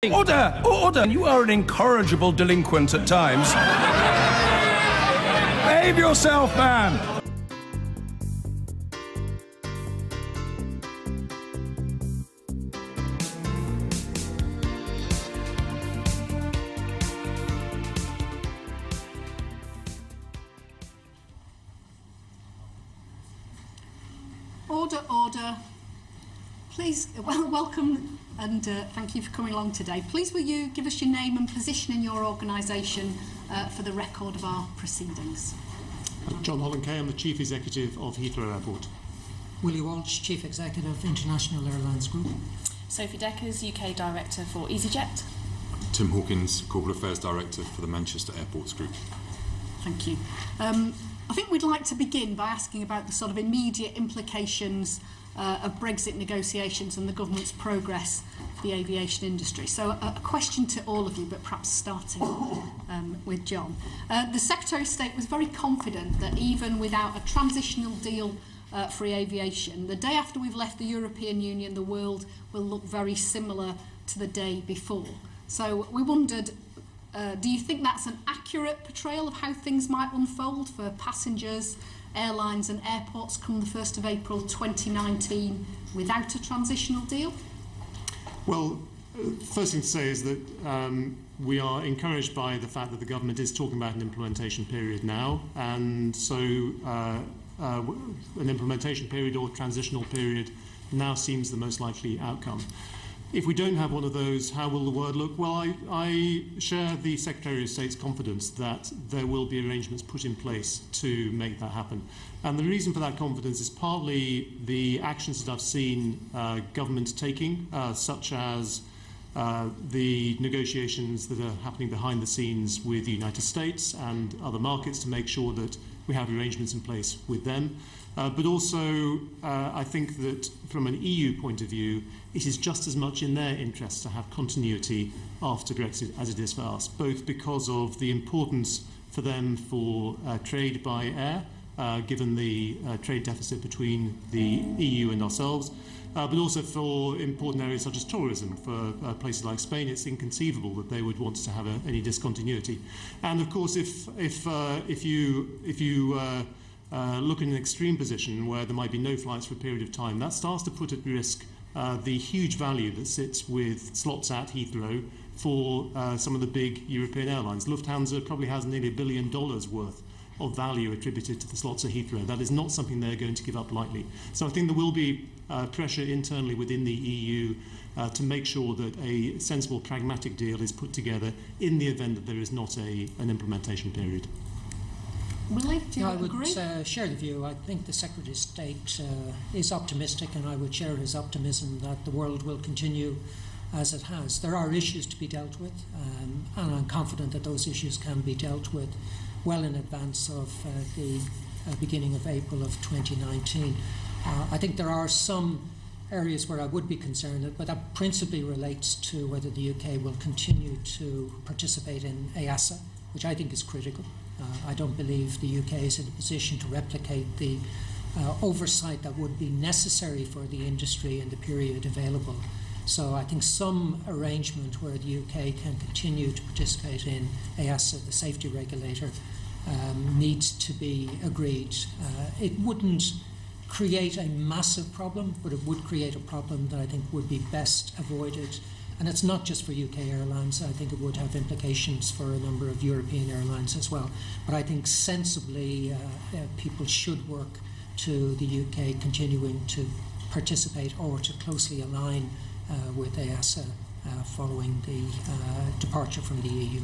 Order! Order! You are an incorrigible delinquent at times. Behave yourself, man! Order, order. Please, welcome and thank you for coming along today. Please will you give us your name and position in your organisation for the record of our proceedings. John Holland-Kay, I'm the Chief Executive of Heathrow Airport. Willie Walsh, Chief Executive, International Airlines Group. Sophie Deckers, UK Director for EasyJet. Tim Hawkins, Corporate Affairs Director for the Manchester Airports Group. Thank you. I think we'd like to begin by asking about the sort of immediate implications of Brexit negotiations and the government's progress for the aviation industry. So a question to all of you, but perhaps starting with John. The Secretary of State was very confident that even without a transitional deal for aviation, the day after we've left the European Union, the world will look very similar to the day before. So we wondered, do you think that's an accurate portrayal of how things might unfold for passengers, airlines and airports come the 1st of April 2019 without a transitional deal? Well, first thing to say is that we are encouraged by the fact that the government is talking about an implementation period now, and so an implementation period or transitional period now seems the most likely outcome. If we don't have one of those, how will the world look? Well, I share the Secretary of State's confidence that there will be arrangements put in place to make that happen. And the reason for that confidence is partly the actions that I've seen government taking, such as the negotiations that are happening behind the scenes with the United States and other markets to make sure that we have arrangements in place with them. But also, I think that from an EU point of view, it is just as much in their interest to have continuity after Brexit as it is for us, both because of the importance for them for trade by air, given the trade deficit between the EU and ourselves, but also for important areas such as tourism. For places like Spain, it's inconceivable that they would want to have any discontinuity. And of course, if you look in an extreme position where there might be no flights for a period of time, that starts to put at risk the huge value that sits with slots at Heathrow for some of the big European airlines. Lufthansa probably has nearly $1 billion worth of value attributed to the slots at Heathrow. That is not something they're going to give up lightly. So I think there will be pressure internally within the EU to make sure that a sensible, pragmatic deal is put together in the event that there is not an implementation period. Willie, do you I agree? would share the view. I think the Secretary of State is optimistic, and I would share his optimism that the world will continue as it has. There are issues to be dealt with, and I'm confident that those issues can be dealt with well in advance of the beginning of April of 2019. I think there are some areas where I would be concerned, but that principally relates to whether the UK will continue to participate in EASA, which I think is critical. I don't believe the UK is in a position to replicate the oversight that would be necessary for the industry in the period available. So I think some arrangement where the UK can continue to participate in EASA, the safety regulator, needs to be agreed. It wouldn't create a massive problem, but it would create a problem that I think would be best avoided. And it's not just for UK airlines. I think it would have implications for a number of European airlines as well. But I think sensibly people should work to the UK continuing to participate or to closely align with EASA following the departure from the EU.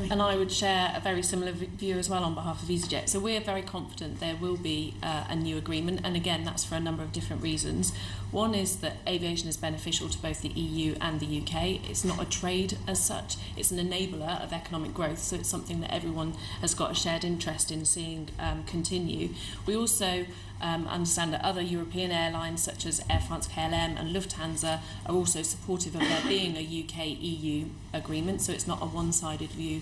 And I would share a very similar view as well on behalf of EasyJet. So we're very confident there will be a new agreement, and again that's for a number of different reasons. One is that aviation is beneficial to both the EU and the UK. It's not a trade as such, it's an enabler of economic growth, so it's something that everyone has got a shared interest in seeing continue. We also understand that other European airlines such as Air France, KLM and Lufthansa are also supportive of there being a UK-EU agreement, so it's not a one-sided view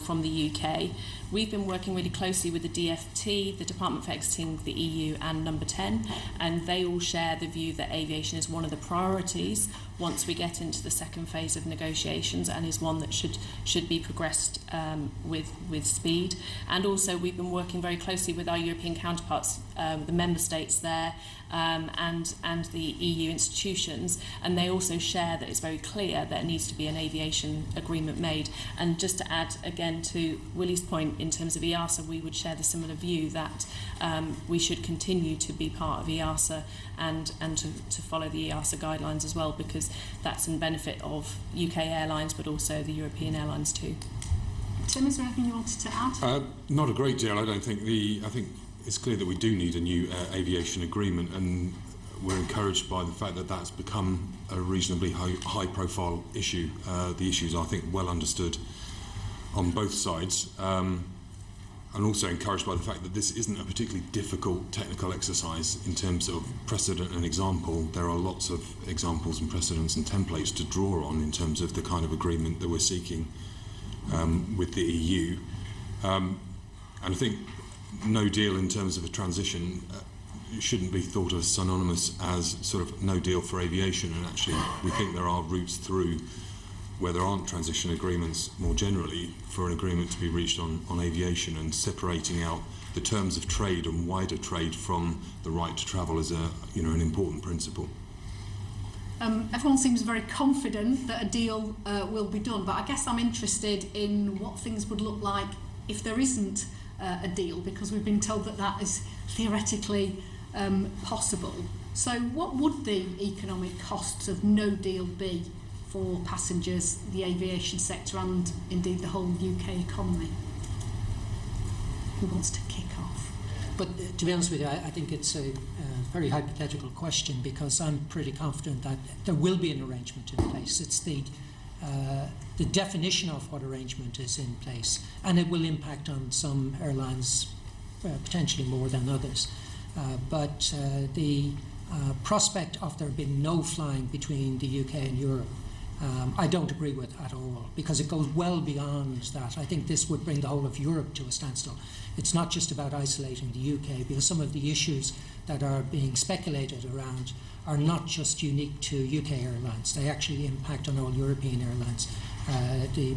from the UK. We've been working really closely with the DfT, the Department for Exiting the EU and Number 10, and they all share the view that aviation is one of the priorities once we get into the second phase of negotiations, and is one that should be progressed with speed. And also we've been working very closely with our European counterparts, the member states there, and the EU institutions, and they also share that it's very clear that there needs to be an aviation agreement made. And just to add again to Willie's point in terms of EASA, we would share the similar view that we should continue to be part of EASA and to follow the EASA guidelines as well, because that's in benefit of UK airlines but also the European airlines too. Tim, is there anything you wanted to add? Not a great deal, I don't think. I think it's clear that we do need a new aviation agreement, and we're encouraged by the fact that that's become a reasonably high-profile issue. The issues are, I think, well understood on both sides, and also encouraged by the fact that this isn't a particularly difficult technical exercise in terms of precedent and example. There are lots of examples and precedents and templates to draw on in terms of the kind of agreement that we're seeking with the EU. And I think no deal in terms of a transition shouldn't be thought of as synonymous as sort of no deal for aviation, and actually we think there are routes through where there aren't transition agreements more generally for an agreement to be reached on aviation, and separating out the terms of trade and wider trade from the right to travel is an important principle. Everyone seems very confident that a deal will be done, but I guess I'm interested in what things would look like if there isn't a deal, because we've been told that that is theoretically possible. So what would the economic costs of no deal be for passengers, the aviation sector, and indeed the whole UK economy? Who wants to kick off? But to be honest with you, I think it's a very hypothetical question, because I'm pretty confident that there will be an arrangement in place. It's the definition of what arrangement is in place, and it will impact on some airlines potentially more than others. But the prospect of there being no flying between the UK and Europe, I don't agree with at all, because it goes well beyond that. I think this would bring the whole of Europe to a standstill. It's not just about isolating the UK, because some of the issues that are being speculated around are not just unique to UK airlines. They actually impact on all European airlines,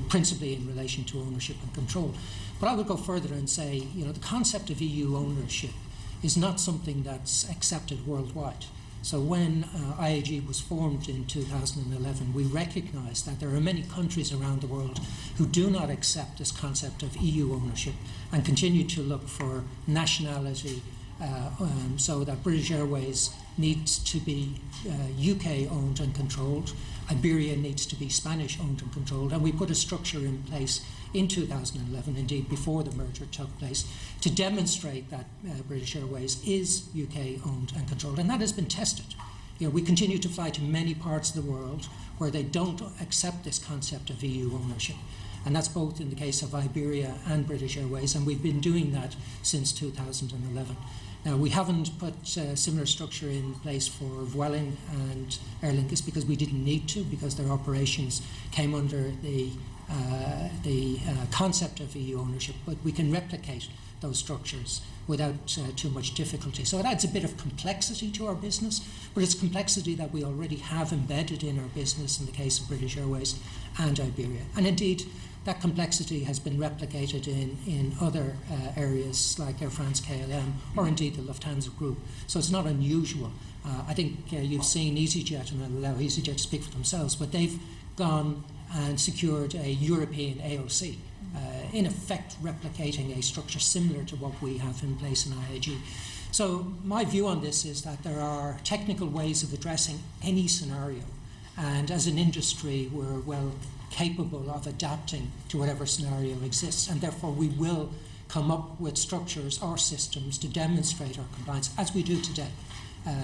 principally in relation to ownership and control. But I would go further and say, the concept of EU ownership is not something that's accepted worldwide. So when IAG was formed in 2011, we recognised that there are many countries around the world who do not accept this concept of EU ownership and continue to look for nationality, so that British Airways needs to be UK owned and controlled, Iberia needs to be Spanish owned and controlled, and we put a structure in place in 2011, indeed before the merger took place, to demonstrate that British Airways is UK owned and controlled, and that has been tested. We continue to fly to many parts of the world where they don't accept this concept of EU ownership, and that's both in the case of Iberia and British Airways, and we've been doing that since 2011. Now, we haven't put a similar structure in place for Vueling and Aer Lingus because we didn't need to, because their operations came under the concept of EU ownership, but we can replicate those structures without too much difficulty. So it adds a bit of complexity to our business, but it's complexity that we already have embedded in our business in the case of British Airways and Iberia. And indeed, that complexity has been replicated in other areas like Air France, KLM, or indeed the Lufthansa Group. So it's not unusual. I think you've seen EasyJet, and I'll allow EasyJet to speak for themselves, but they've gone and secured a European AOC, in effect replicating a structure similar to what we have in place in IAG. So my view on this is that there are technical ways of addressing any scenario, and as an industry we're well capable of adapting to whatever scenario exists, and therefore we will come up with structures or systems to demonstrate our compliance as we do today.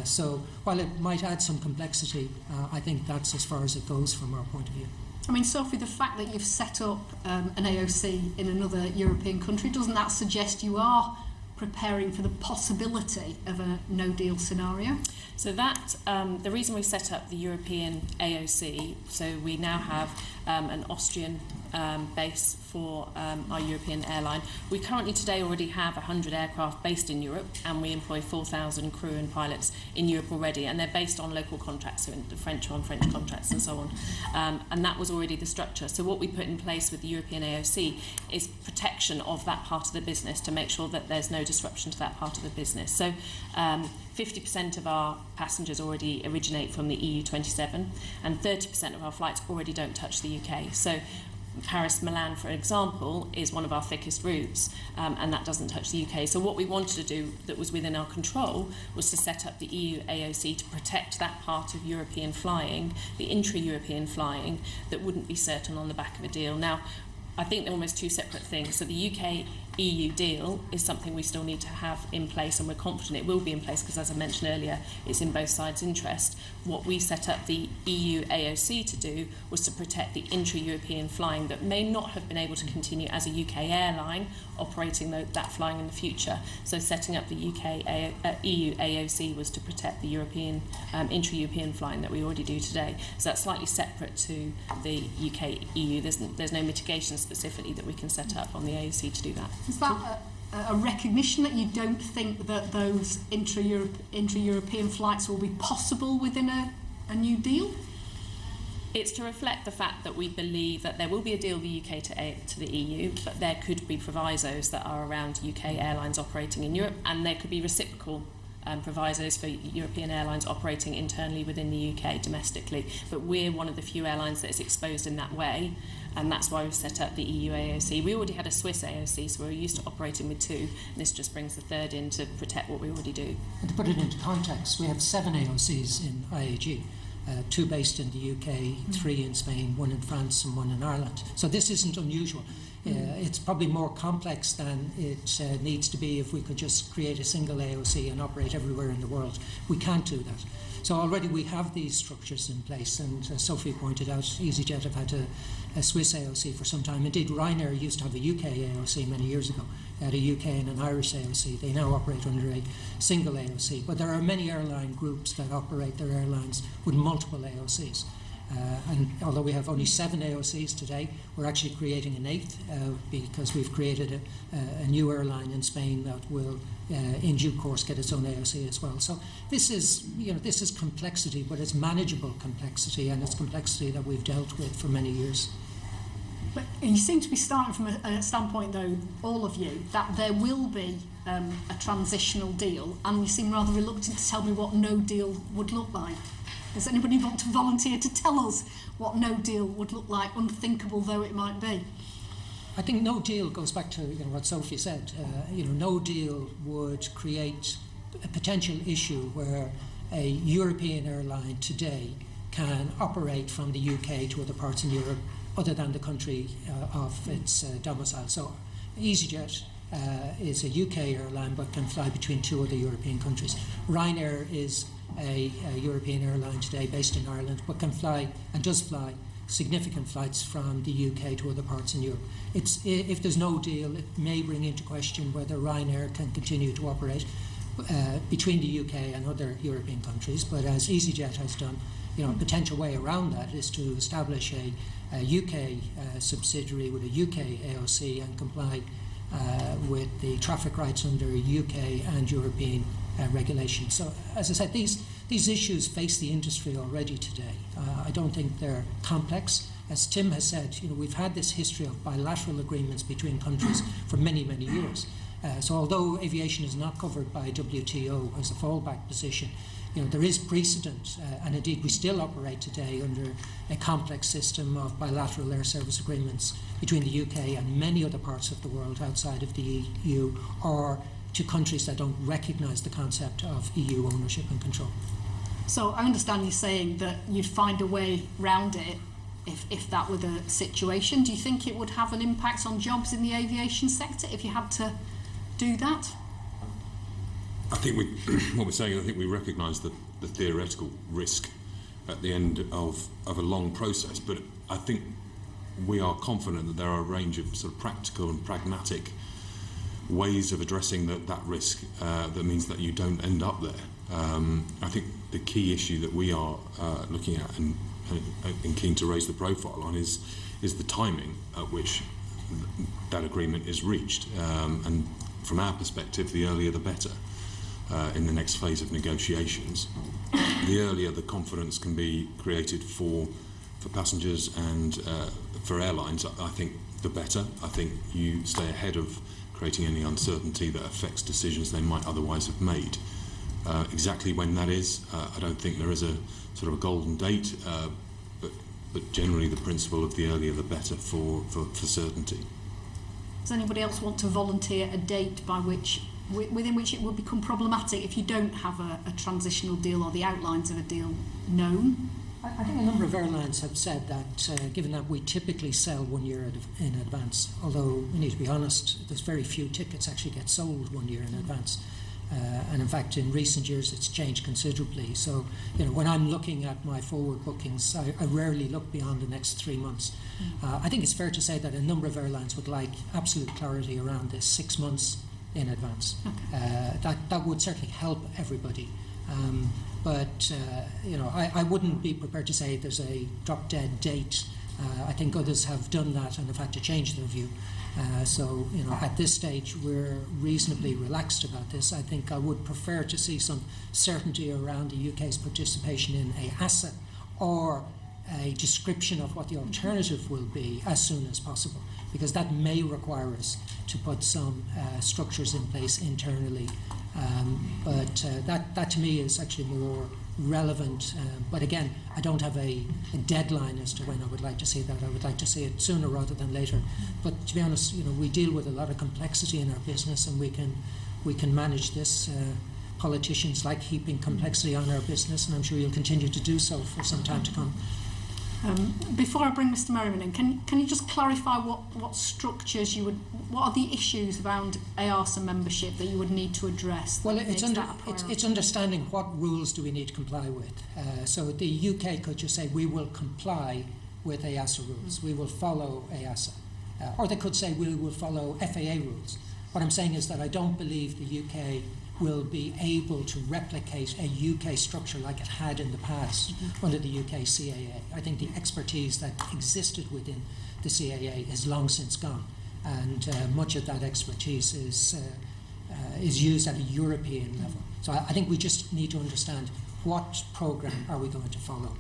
So while it might add some complexity, I think that's as far as it goes from our point of view. I mean, Sophie, the fact that you've set up an AOC in another European country, doesn't that suggest you are preparing for the possibility of a no-deal scenario? So that the reason we set up the European AOC, so we now have an Austrian base for our European airline. We currently today already have 100 aircraft based in Europe, and we employ 4,000 crew and pilots in Europe already, and they're based on local contracts, so the French are on French contracts and so on. And that was already the structure. So what we put in place with the European AOC is protection of that part of the business to make sure that there's no disruption to that part of the business. So 50% of our passengers already originate from the EU27, and 30% of our flights already don't touch the UK. So Paris-Milan, for example, is one of our thickest routes, and that doesn't touch the UK. So what we wanted to do that was within our control was to set up the EU AOC to protect that part of European flying, the intra-European flying, that wouldn't be certain on the back of a deal. Now, I think they're almost two separate things. So the UK-EU deal is something we still need to have in place, and we're confident it will be in place because, as I mentioned earlier, it's in both sides' interest. What we set up the EU AOC to do was to protect the intra-European flying that may not have been able to continue as a UK airline operating that flying in the future. So setting up the EU AOC was to protect the European intra-European flying that we already do today. So that's slightly separate to the UK-EU. There's no mitigation specifically that we can set up on the AOC to do that. Is that a recognition that you don't think that those intra-European flights will be possible within a new deal? It's to reflect the fact that we believe that there will be a deal with the UK to the EU, but there could be provisos that are around UK airlines operating in Europe, and there could be reciprocal provisos for European airlines operating internally within the UK domestically. But we're one of the few airlines that is exposed in that way, and that's why we've set up the EU AOC. We already had a Swiss AOC, so we're used to operating with two, and this just brings the third in to protect what we already do. And to put it into context, we have 7 AOCs in IAG. 2 based in the UK, 3 in Spain, 1 in France and 1 in Ireland. So this isn't unusual. It's probably more complex than it needs to be if we could just create a single AOC and operate everywhere in the world. We can't do that. So already we have these structures in place, and as Sophie pointed out, EasyJet have had a Swiss AOC for some time. Indeed, Ryanair used to have a UK AOC many years ago. They had a UK and an Irish AOC. They now operate under a single AOC. But there are many airline groups that operate their airlines with multiple AOCs. And although we have only 7 AOCs today, we're actually creating an 8th because we've created a new airline in Spain that will, in due course, get its own AOC as well. So this is complexity, but it's manageable complexity, and it's complexity that we've dealt with for many years. But you seem to be starting from a standpoint, though, all of you, that there will be a transitional deal, and you seem rather reluctant to tell me what no deal would look like. Does anybody want to volunteer to tell us what no deal would look like, unthinkable though it might be? I think no deal goes back to what Sophie said. No deal would create a potential issue where a European airline today can operate from the UK to other parts in Europe other than the country of its domicile. So EasyJet is a UK airline but can fly between 2 other European countries. Ryanair is a European airline today based in Ireland but can fly and does fly significant flights from the UK to other parts in Europe. If there's no deal, it may bring into question whether Ryanair can continue to operate between the UK and other European countries, but as EasyJet has done, a potential way around that is to establish a UK subsidiary with a UK AOC and comply with the traffic rights under UK and European regulation. So, as I said, these issues face the industry already today. I don't think they're complex. As Tim has said, we've had this history of bilateral agreements between countries for many, many years. So although aviation is not covered by WTO as a fallback position, there is precedent, and indeed we still operate today under a complex system of bilateral air service agreements between the UK and many other parts of the world outside of the EU, or to countries that don't recognise the concept of EU ownership and control. So I understand you saying that you'd find a way round it if that were the situation. Do you think it would have an impact on jobs in the aviation sector if you had to do that? I think what we're saying, I think we recognise the theoretical risk at the end of a long process, but I think we are confident that there are a range of sort of practical and pragmatic ways of addressing that risk that means that you don't end up there. I think the key issue that we are looking at and keen to raise the profile on is the timing at which that agreement is reached. And from our perspective, the earlier the better in the next phase of negotiations. The earlier the confidence can be created for passengers and for airlines, I think the better. I think you stay ahead of creating any uncertainty that affects decisions they might otherwise have made. Exactly when that is, I don't think there is a sort of a golden date, but generally the principle of the earlier the better for certainty. Does anybody else want to volunteer a date by which, within which it will become problematic if you don't have a transitional deal or the outlines of a deal known? I think a number of airlines have said that, given that we typically sell 1 year in advance, although we need to be honest, there's very few tickets actually get sold 1 year in advance. And in fact, in recent years, it's changed considerably. So, when I'm looking at my forward bookings, I rarely look beyond the next 3 months. I think it's fair to say that a number of airlines would like absolute clarity around this 6 months in advance. Okay. That would certainly help everybody. But I wouldn't be prepared to say there's a drop-dead date. I think others have done that and have had to change their view. So, at this stage, we're reasonably relaxed about this. I think I would prefer to see some certainty around the UK's participation in EASA, or a description of what the alternative will be as soon as possible, because that may require us to put some structures in place internally. But that to me is actually more relevant. But again, I don't have a deadline as to when I would like to see that. I would like to see it sooner rather than later. But to be honest, we deal with a lot of complexity in our business, and we can manage this. Politicians like heaping complexity on our business, and I'm sure you'll continue to do so for some time to come. Before I bring Mr. Merriman in, can you just clarify what structures what are the issues around EASA membership that you would need to address? Well, it's understanding what rules do we need to comply with. So the UK could just say we will comply with EASA rules, we will follow EASA. Or they could say we will follow FAA rules. What I'm saying is that I don't believe the UK will be able to replicate a UK structure like it had in the past under the UK CAA. I think the expertise that existed within the CAA is long since gone, and much of that expertise is used at a European level. So I think we just need to understand what programme are we going to follow,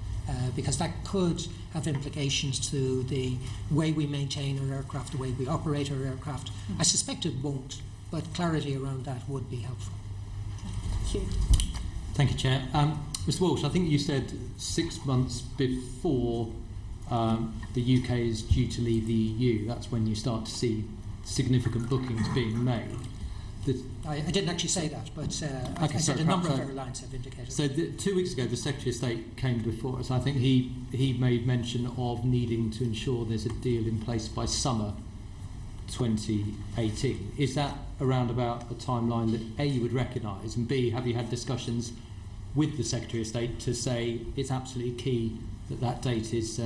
because that could have implications to the way we maintain our aircraft, the way we operate our aircraft. I suspect it won't, but clarity around that would be helpful. Thank you, Chair. Mr. Walsh, I think you said 6 months before the UK is due to leave the EU, that's when you start to see significant bookings being made. I didn't actually say that, but I said a number of airlines have indicated. So 2 weeks ago, the Secretary of State came before us. I think he made mention of needing to ensure there's a deal in place by summer 2018. Is that around about a timeline that A, you would recognise, and B, have you had discussions with the Secretary of State to say it's absolutely key that that date is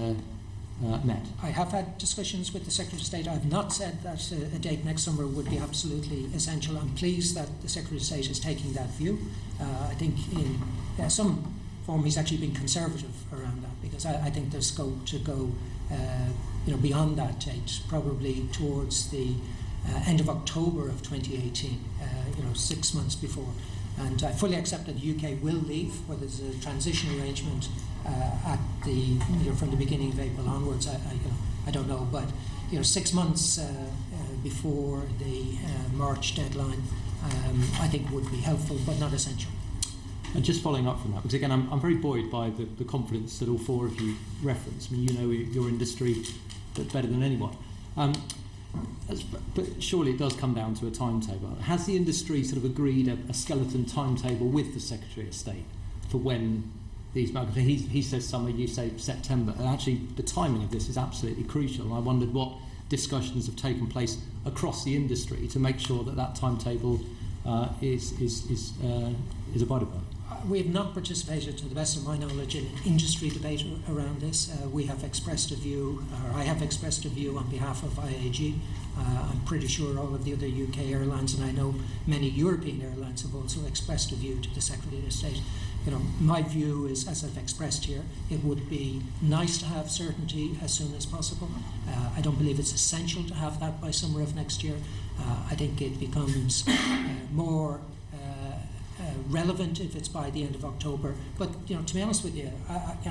met? I have had discussions with the Secretary of State. I have not said that a date next summer would be absolutely essential. I'm pleased that the Secretary of State is taking that view. I think in some form he's actually been conservative around that, because I think there's scope to go beyond that date, probably towards the end of October of 2018, 6 months before. And I fully accept that the UK will leave, whether there's a transition arrangement at the from the beginning of April onwards. I don't know, but 6 months before the March deadline, I think would be helpful, but not essential. And just following up from that, because again, I'm very buoyed by the confidence that all four of you reference. I mean, you know your industry better than anyone. But surely it does come down to a timetable. Has the industry sort of agreed a skeleton timetable with the Secretary of State for when these... He says summer, you say September. And actually, the timing of this is absolutely crucial. And I wondered what discussions have taken place across the industry to make sure that that timetable is abided by. We have not participated, to the best of my knowledge, in an industry debate around this. We have expressed a view, or I have expressed a view on behalf of IAG. I'm pretty sure all of the other UK airlines, and I know many European airlines, have also expressed a view to the Secretary of State. My view is, as I've expressed here, it would be nice to have certainty as soon as possible. I don't believe it's essential to have that by summer of next year. I think it becomes more relevant if it's by the end of October. But to be honest with you,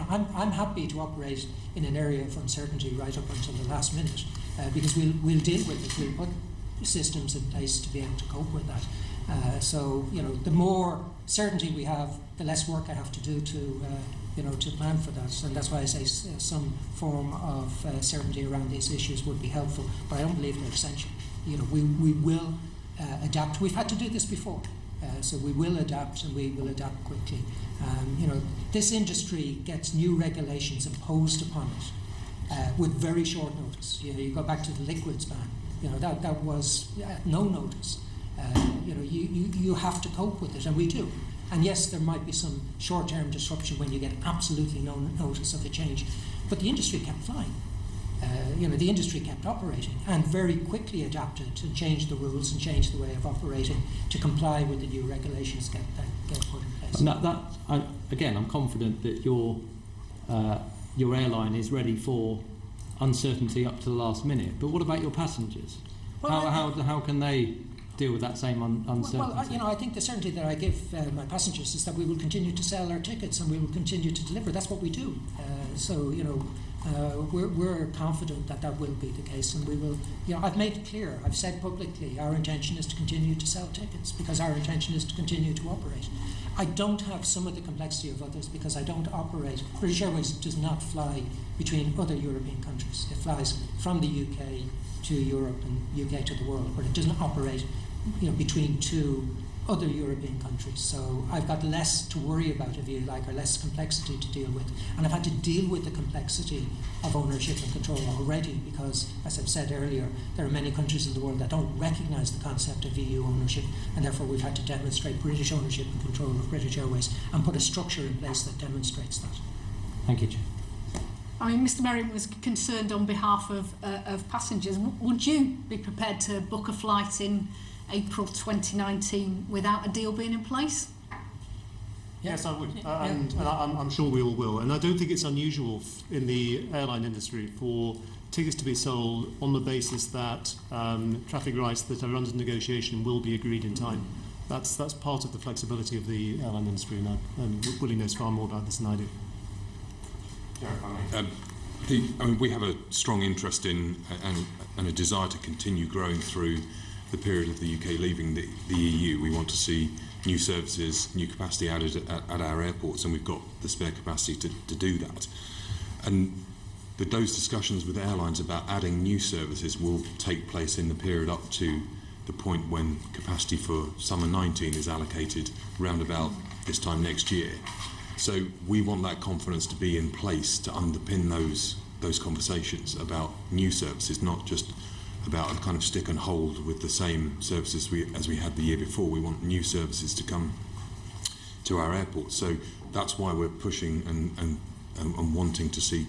I'm happy to operate in an area of uncertainty right up until the last minute, because we'll deal with it. We'll put systems in place to be able to cope with that. So the more certainty we have, the less work I have to do to plan for that. And that's why I say some form of certainty around these issues would be helpful. But I don't believe they're essential. We will adapt. We've had to do this before. So we will adapt, and we will adapt quickly. This industry gets new regulations imposed upon it with very short notice. You go back to the liquids ban. That was no notice. You have to cope with it, and we do. And yes, there might be some short-term disruption when you get absolutely no notice of a change, but the industry kept flying. The industry kept operating and very quickly adapted and changed the rules and changed the way of operating to comply with the new regulations that get put in place. Again, I'm confident that your airline is ready for uncertainty up to the last minute. But what about your passengers? Well, how can they deal with that same uncertainty? Well, I think the certainty that I give my passengers is that we will continue to sell our tickets and we will continue to deliver. That's what we do. We're confident that that will be the case, and we will. I've made it clear. I've said publicly our intention is to continue to sell tickets because our intention is to continue to operate. I don't have some of the complexity of others because I don't operate. British Airways does not fly between other European countries. It flies from the UK to Europe and UK to the world, but it doesn't operate between two other European countries. So I've got less to worry about, if you like, or less complexity to deal with. And I've had to deal with the complexity of ownership and control already because, as I've said earlier, there are many countries in the world that don't recognise the concept of EU ownership, and therefore we've had to demonstrate British ownership and control of British Airways and put a structure in place that demonstrates that. Thank you, Chair. Mr. Merriam was concerned on behalf of passengers. Would you be prepared to book a flight in April 2019 without a deal being in place? Yes, I would, and I'm sure we all will. And I don't think it's unusual in the airline industry for tickets to be sold on the basis that traffic rights that are under negotiation will be agreed in time. That's part of the flexibility of the airline industry, and Willie knows far more about this than I do. We have a strong interest in and a desire to continue growing through the period of the UK leaving the EU. We want to see new services, new capacity added at our airports, and we've got the spare capacity to do that. And those discussions with airlines about adding new services will take place in the period up to the point when capacity for summer 19 is allocated round about this time next year. So we want that confidence to be in place to underpin those conversations about new services, not just about a kind of stick and hold with the same services as we had the year before. We want new services to come to our airports. So that's why we're pushing and wanting to see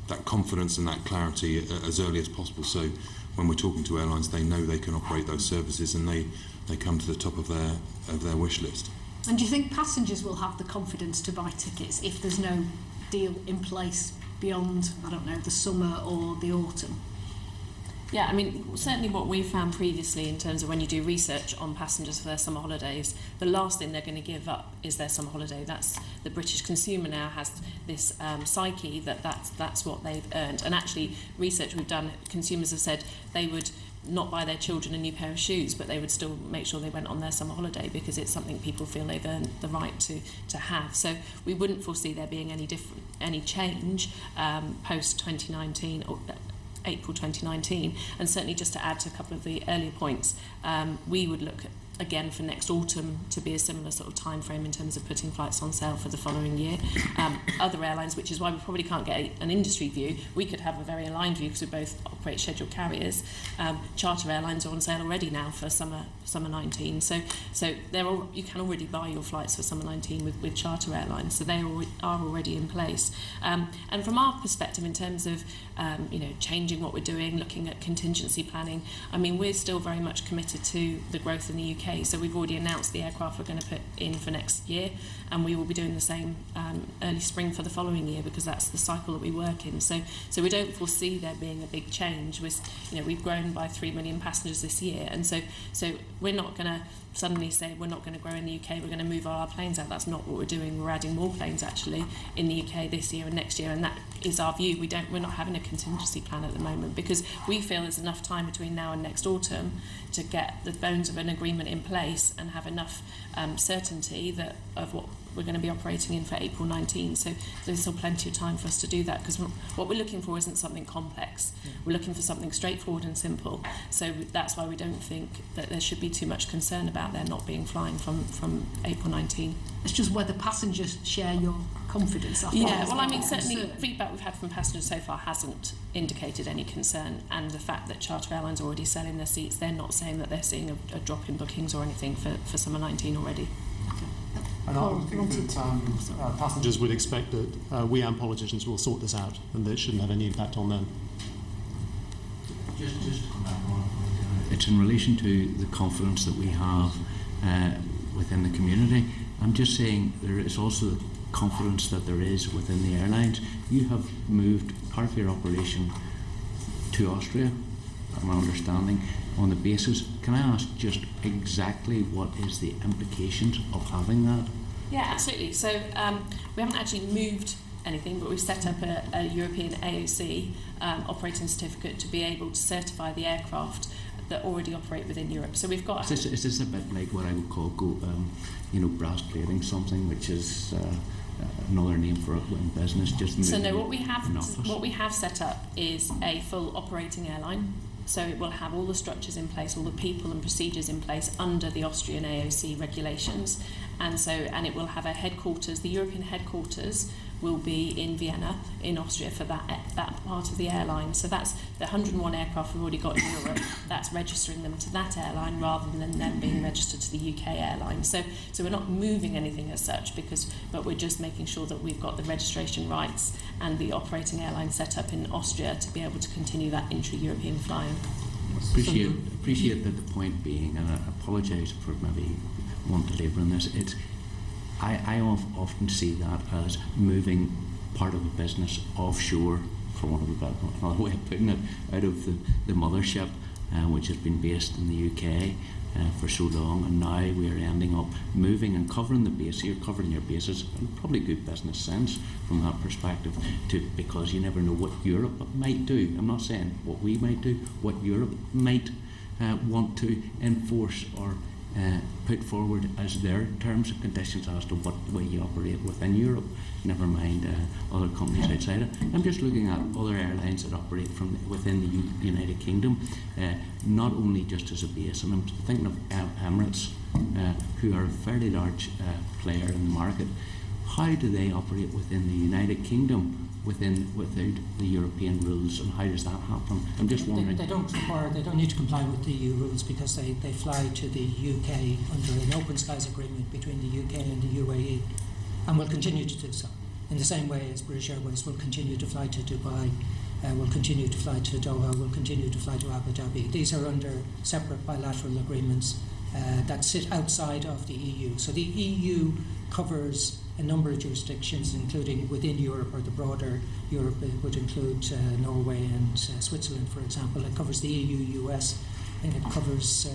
that confidence and that clarity as early as possible. So when we're talking to airlines, they know they can operate those services and they come to the top of their wish list. And do you think passengers will have the confidence to buy tickets if there's no deal in place beyond, I don't know, the summer or the autumn? Yeah, certainly what we've found previously in terms of when you do research on passengers for their summer holidays, the last thing they're going to give up is their summer holiday. That's the British consumer now has this psyche that's what they've earned. And actually, research we've done, consumers have said they would not buy their children a new pair of shoes, but they would still make sure they went on their summer holiday because it's something people feel they've earned the right to have. So we wouldn't foresee there being any change post 2019 or April 2019. And certainly, just to add to a couple of the earlier points, we would look again for next autumn to be a similar sort of time frame in terms of putting flights on sale for the following year. Other airlines, which is why we probably can't get an industry view, we could have a very aligned view because we both operate scheduled carriers. Charter airlines are on sale already now for summer 19, so you can already buy your flights for summer 19 with charter airlines, so they are already in place. And from our perspective, in terms of changing what we're doing, looking at contingency planning, we're still very much committed to the growth in the UK UK. So we've already announced the aircraft we're going to put in for next year, and we will be doing the same early spring for the following year, because that's the cycle that we work in. So we don't foresee there being a big change. We've grown by 3 million passengers this year, and so we're not going to suddenly say we're not going to grow in the UK, we're going to move our planes out. That's not what we're doing. We're adding more planes actually in the UK this year and next year, and that is our view. We're not having a contingency plan at the moment, because we feel there's enough time between now and next autumn to get the bones of an agreement in place and have enough certainty of what we're going to be operating in for April 19. So there's still plenty of time for us to do that, because what we're looking for isn't something complex. We're looking for something straightforward and simple. So that's why we don't think that there should be too much concern about there not being flying from April 19. It's just whether passengers share your confidence. Yeah, well, I mean, certainly feedback we've had from passengers so far hasn't indicated any concern, and the fact that charter airlines are already selling their seats, they're not saying that they're seeing a drop in bookings or anything for summer 19 already. And I think that passengers would expect that we and politicians will sort this out, and that it shouldn't have any impact on them. Just to come back on, it's in relation to the confidence that we have within the community. I'm just saying there is also the confidence that there is within the airlines. You have moved part of your operation to Austria, my understanding, on the basis. Can I ask just exactly what is the implications of having that? Yeah, absolutely. So we haven't actually moved anything, but we've set up a European AOC operating certificate to be able to certify the aircraft that already operate within Europe. So we've got... Is this a bit like what I would call brass plating, something which is another name for it in business? So no, what we have set up is a full operating airline. So it will have all the structures in place, all the people and procedures in place under the Austrian AOC regulations, and it will have a headquarters. The European headquarters will be in Vienna, in Austria, for that part of the airline. So that's the 101 aircraft we've already got in Europe. That's registering them to that airline rather than them being registered to the UK airline. So we're not moving anything as such, but we're just making sure that we've got the registration rights and the operating airline set up in Austria to be able to continue that intra-European flying. Appreciate that the point being, and I apologise for maybe wanting to labour on this, I often see that as moving part of a business offshore, for want of another way of putting it, out of the mothership, which has been based in the UK for so long, and now we are ending up moving and covering the base. You're covering your bases, and probably good business sense from that perspective, because you never know what Europe might do. I'm not saying what we might do, what Europe might want to enforce or put forward as their terms and conditions as to what way you operate within Europe, never mind other companies outside it. I'm just looking at other airlines that operate from within the United Kingdom, not only just as a base, and I'm thinking of Emirates, who are a fairly large player in the market. How do they operate within the United Kingdom without the European rules, and how does that happen? I'm just wondering. They don't need to comply with the EU rules, because they fly to the UK under an open skies agreement between the UK and the UAE, and will continue to do so. In the same way as British Airways will continue to fly to Dubai, will continue to fly to Doha, will continue to fly to Abu Dhabi. These are under separate bilateral agreements that sit outside of the EU. So the EU covers a number of jurisdictions, including within Europe, or the broader Europe. It would include Norway and Switzerland, for example. It covers the EU, US, and it covers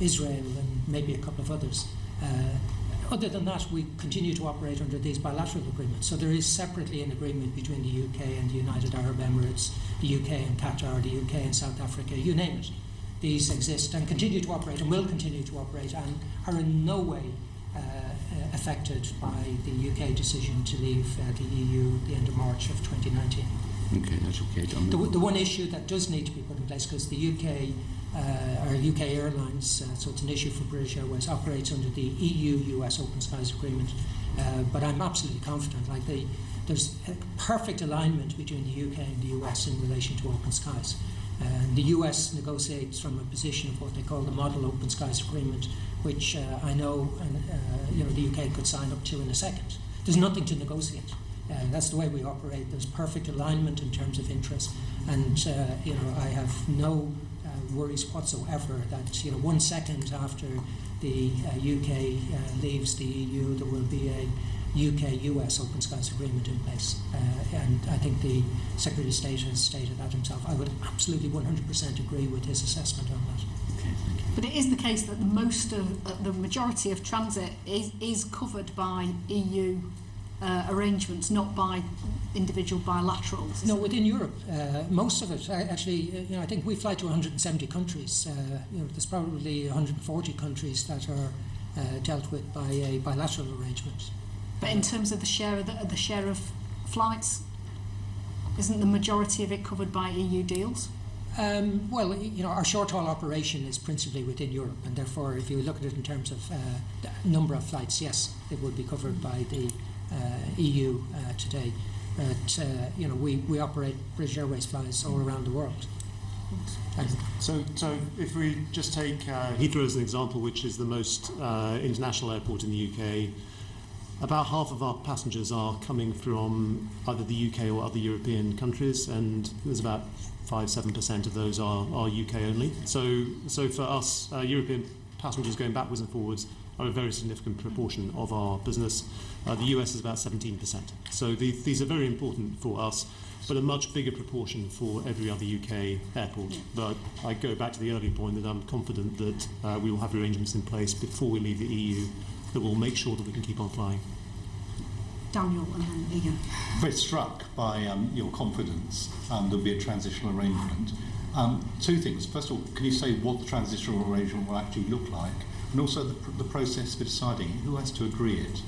Israel and maybe a couple of others. Other than that, we continue to operate under these bilateral agreements. So there is separately an agreement between the UK and the United Arab Emirates, the UK and Qatar, the UK and South Africa, you name it. These exist and continue to operate, and will continue to operate, and are in no way affected by the UK decision to leave the EU at the end of March of 2019. Okay, that's okay, John. The one issue that does need to be put in place, because the UK Airlines, so it's an issue for British Airways, operates under the EU-US Open Skies Agreement, but I'm absolutely confident, there's a perfect alignment between the UK and the US in relation to open skies. The US negotiates from a position of what they call the Model Open Skies Agreement, which I know the UK could sign up to in a second. There's nothing to negotiate. That's the way we operate. There's perfect alignment in terms of interest, and I have no worries whatsoever that 1 second after the UK leaves the EU, there will be a UK-US Open Skies Agreement in place. And I think the Secretary of State has stated that himself. I would absolutely 100% agree with his assessment on that. Okay, thank you. But it is the case that the majority of transit is covered by EU arrangements, not by individual bilaterals. No, within Europe, most of it. Actually, I think we fly to 170 countries. There's probably 140 countries that are dealt with by a bilateral arrangement. But in terms of the share of flights, isn't the majority of it covered by EU deals? Well, our short-haul operation is principally within Europe, and therefore, if you look at it in terms of the number of flights, yes, it would be covered by the EU today. But we operate British Airways flies all around the world. So if we just take Heathrow as an example, which is the most international airport in the UK, about half of our passengers are coming from either the UK or other European countries, and there's about 5-7% of those are UK only. So for us, European passengers going backwards and forwards are a very significant proportion of our business. The US is about 17%. So these are very important for us, but a much bigger proportion for every other UK airport. But I go back to the earlier point that I'm confident that we will have arrangements in place before we leave the EU that will make sure that we can keep on flying. Daniel and then Ian. Very struck by your confidence there'll be a transitional arrangement. Two things. First of all, can you say what the transitional arrangement will actually look like? And also the process for deciding who has to agree it?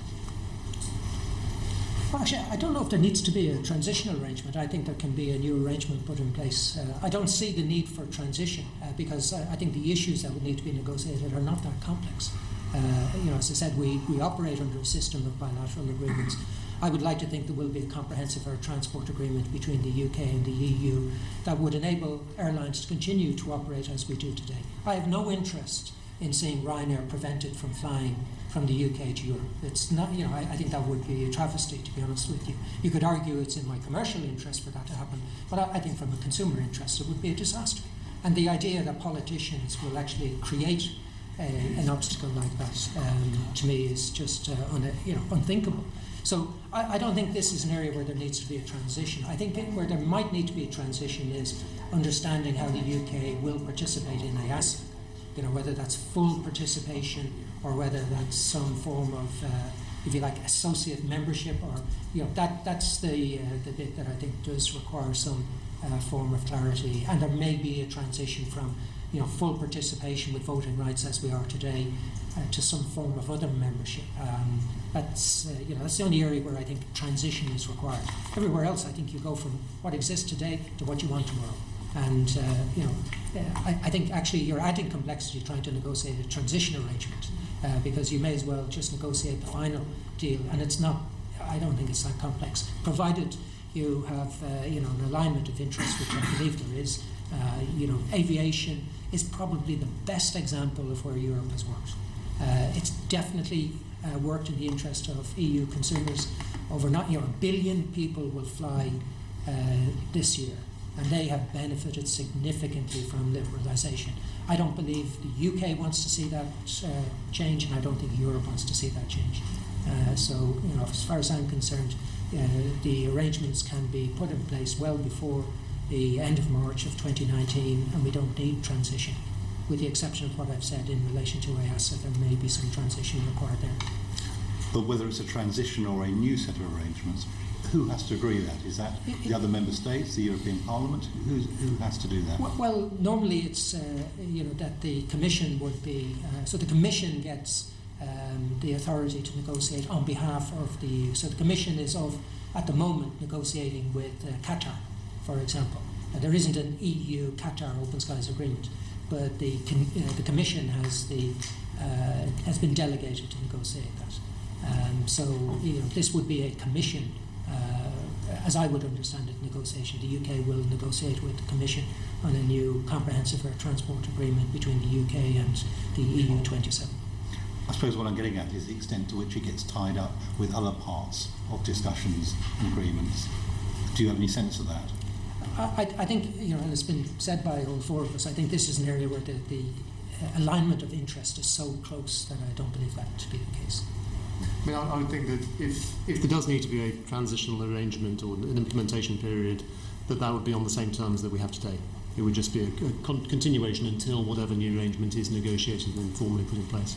Well, actually, I don't know if there needs to be a transitional arrangement. I think there can be a new arrangement put in place. I don't see the need for transition because I think the issues that would need to be negotiated are not that complex. As I said, we operate under a system of bilateral agreements. I would like to think there will be a comprehensive air transport agreement between the UK and the EU that would enable airlines to continue to operate as we do today. I have no interest in seeing Ryanair prevented from flying from the UK to Europe. It's not, I think that would be a travesty, to be honest with you. You could argue it's in my commercial interest for that to happen, but I think from a consumer interest it would be a disaster. And the idea that politicians will actually create an obstacle like that, to me, is just unthinkable. So I don't think this is an area where there needs to be a transition. I think where there might need to be a transition is understanding how the UK will participate in EASA. Whether that's full participation or whether that's some form of, if you like, associate membership, or that's the bit that I think does require some form of clarity. And there may be a transition from full participation with voting rights as we are today to some form of other membership. That's the only area where I think transition is required. Everywhere else, I think you go from what exists today to what you want tomorrow. And I think actually you're adding complexity trying to negotiate a transition arrangement because you may as well just negotiate the final deal. And it's not. I don't think it's that complex, provided you have an alignment of interests, which I believe there is. Aviation is probably the best example of where Europe has worked. It's definitely worked in the interest of EU consumers. Over 1 billion people will fly this year, and they have benefited significantly from liberalisation. I don't believe the UK wants to see that change, and I don't think Europe wants to see that change. So, as far as I'm concerned, the arrangements can be put in place well before the end of March of 2019, and we don't need transition. With the exception of what I've said in relation to EASA, there may be some transition required there. But whether it's a transition or a new set of arrangements, who has to agree that? Is that the other member states, the European Parliament? Who has to do that? Well, normally it's that the Commission would be. So the Commission gets the authority to negotiate on behalf of the EU. So the Commission is at the moment negotiating with Qatar, for example. There isn't an EU-Qatar Open Skies Agreement, but the Commission has been delegated to negotiate that. So this would be a Commission, as I would understand it, negotiation. The UK will negotiate with the Commission on a new comprehensive air transport agreement between the UK and the EU 27. I suppose what I'm getting at is the extent to which it gets tied up with other parts of discussions and agreements. Do you have any sense of that? I think, and it's been said by all four of us, I think this is an area where the alignment of interest is so close that I don't believe that to be the case. I mean, I would think that if there does need to be a transitional arrangement or an implementation period, that would be on the same terms that we have today. It would just be a continuation until whatever new arrangement is negotiated and formally put in place.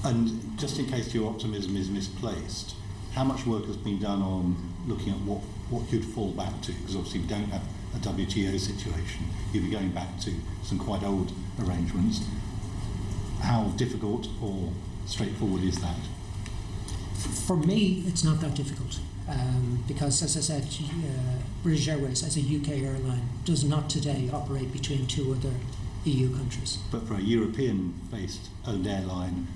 And just in case your optimism is misplaced, how much work has been done on looking at what you'd fall back to? Because obviously we don't have a WTO situation. You'd be going back to some quite old arrangements. How difficult or straightforward is that? For me, it's not that difficult. Because, as I said, British Airways, as a UK airline, does not today operate between two other EU countries. But for a European-based owned airline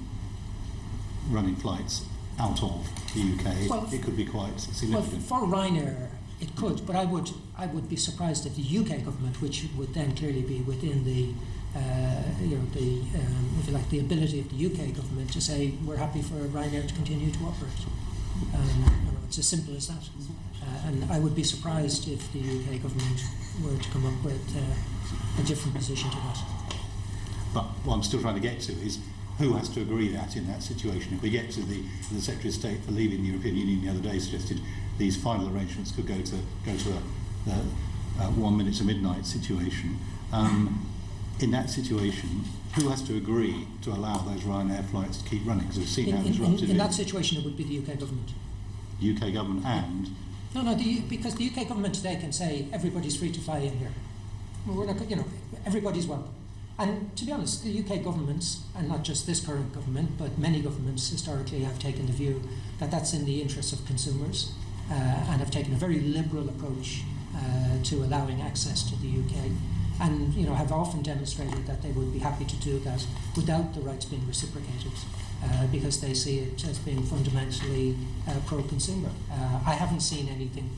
running flights out of the UK, it could be quite significant. Well, for Ryanair, it could, but I would be surprised if the UK government, which would then clearly be within the if you like, the ability of the UK government to say we're happy for Ryanair to continue to operate. It's as simple as that. And I would be surprised if the UK government were to come up with a different position to that. But what I'm still trying to get to is who has to agree that in that situation. If we get to the Secretary of State for leaving the European Union the other day suggested these final arrangements could go to a 1 minute to midnight situation. In that situation, who has to agree to allow those Ryanair flights to keep running? Because we've seen how disruptive in that situation, it would be the UK government. UK government and? No, because the UK government today can say everybody's free to fly in here. Well, we're not, everybody's welcome. And to be honest, the UK governments, and not just this current government, but many governments historically have taken the view that that's in the interests of consumers and have taken a very liberal approach to allowing access to the UK. And have often demonstrated that they would be happy to do that without the rights being reciprocated, because they see it as being fundamentally pro-consumer. I haven't seen anything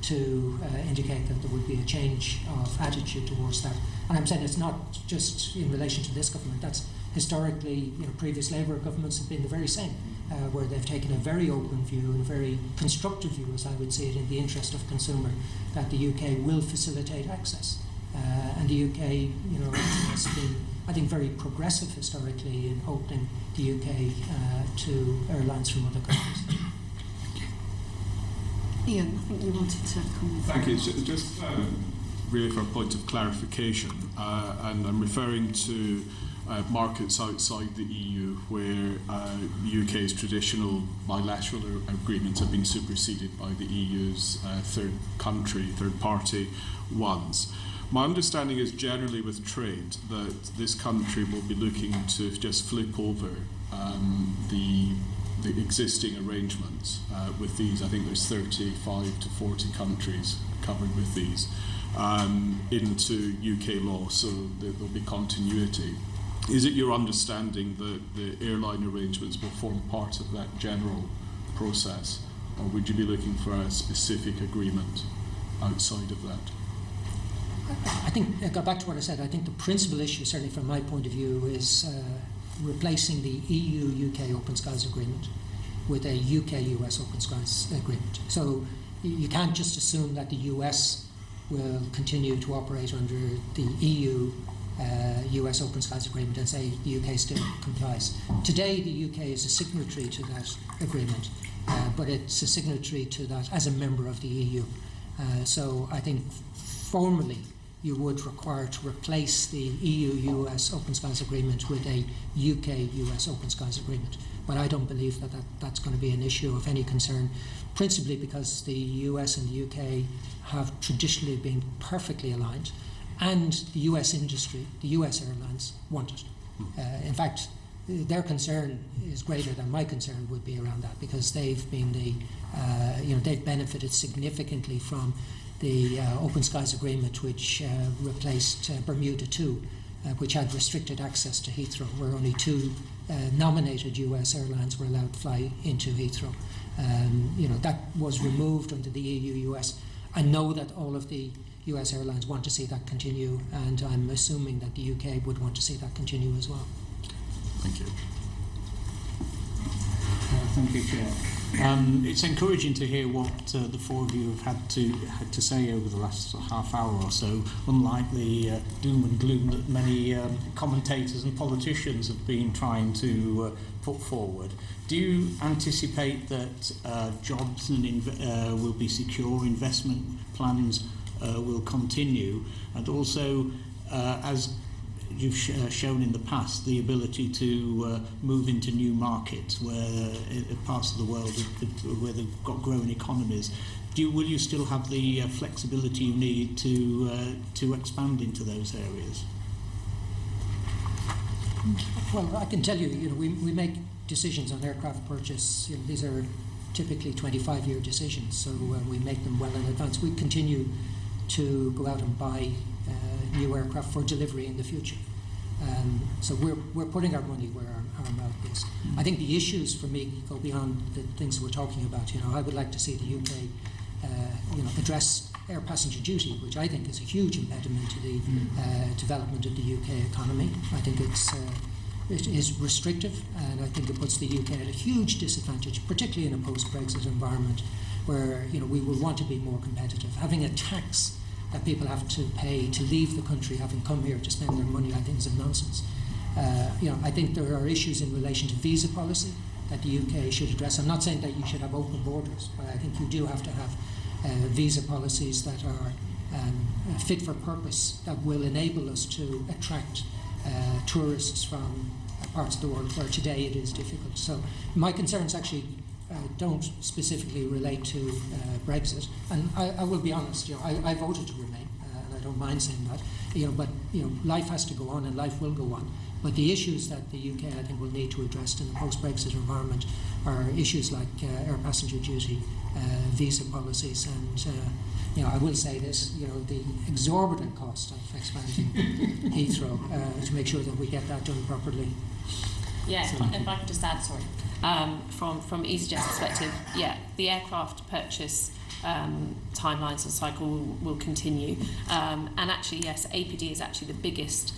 to indicate that there would be a change of attitude towards that. And I'm saying it's not just in relation to this government. That's historically, previous Labour governments have been the very same, where they've taken a very open view and a very constructive view, as I would see it, in the interest of consumer, that the UK will facilitate access. And the UK, has been, I think, very progressive historically in opening the UK to airlines from other countries. Ian, I think you wanted to comment. Thank you. Just really for a point of clarification, and I'm referring to markets outside the EU where UK's traditional bilateral agreements have been superseded by the EU's third party ones. My understanding is generally with trade that this country will be looking to just flip over the existing arrangements with these. I think there's 35 to 40 countries covered with these into UK law, so there'll be continuity. Is it your understanding that the airline arrangements will form part of that general process, or would you be looking for a specific agreement outside of that? I think, I go back to what I said, I think the principal issue, certainly from my point of view, is replacing the EU-UK Open Skies Agreement with a UK-US Open Skies Agreement. So you can't just assume that the US will continue to operate under the EU-US Open Skies Agreement and say the UK still complies. Today the UK is a signatory to that agreement, but it's a signatory to that as a member of the EU. So I think formally you would require to replace the EU-US Open Skies Agreement with a UK-US Open Skies Agreement. But I don't believe that that's going to be an issue of any concern, principally because the US and the UK have traditionally been perfectly aligned, and the US industry, the US airlines, want it. In fact, their concern is greater than my concern would be around that, because they've been they've benefited significantly from the Open Skies Agreement, which replaced Bermuda II, which had restricted access to Heathrow, where only two nominated US airlines were allowed to fly into Heathrow. That was removed under the EU-US. I know that all of the US airlines want to see that continue, and I'm assuming that the UK would want to see that continue as well. Thank you. Thank you, Chair. It's encouraging to hear what the four of you have had to say over the last half hour or so, unlike the doom and gloom that many commentators and politicians have been trying to put forward. Do you anticipate that jobs will be secure, investment plans will continue, and also, as you've shown in the past, the ability to move into new markets where parts of the world where they've got growing economies? Will you still have the flexibility you need to expand into those areas? Well, I can tell you, we make decisions on aircraft purchase. These are typically 25-year decisions, so we make them well in advance. We continue to go out and buy new aircraft for delivery in the future. So we're putting our money where our mouth is. I think the issues for me go beyond the things we're talking about. I would like to see the UK address air passenger duty, which I think is a huge impediment to the development of the UK economy. I think it is restrictive, and I think it puts the UK at a huge disadvantage, particularly in a post-Brexit environment where we will want to be more competitive. Having a tax that people have to pay to leave the country, having come here to spend their money, I think is a nonsense. I think there are issues in relation to visa policy that the UK should address. I'm not saying that you should have open borders, but I think you do have to have visa policies that are fit for purpose, that will enable us to attract tourists from parts of the world where today it is difficult. So my concerns actually don't specifically relate to Brexit, and I will be honest. I voted to remain, and I don't mind saying that. But life has to go on, and life will go on. But the issues that the UK, I think, will need to address in the post-Brexit environment are issues like air passenger duty, visa policies, and I will say this: the exorbitant cost of expanding Heathrow to make sure that we get that done properly. Yeah, if I could just add, sorry. From EasyJet's perspective, the aircraft purchase timelines and cycle will continue. And actually, yes, APD is actually the biggest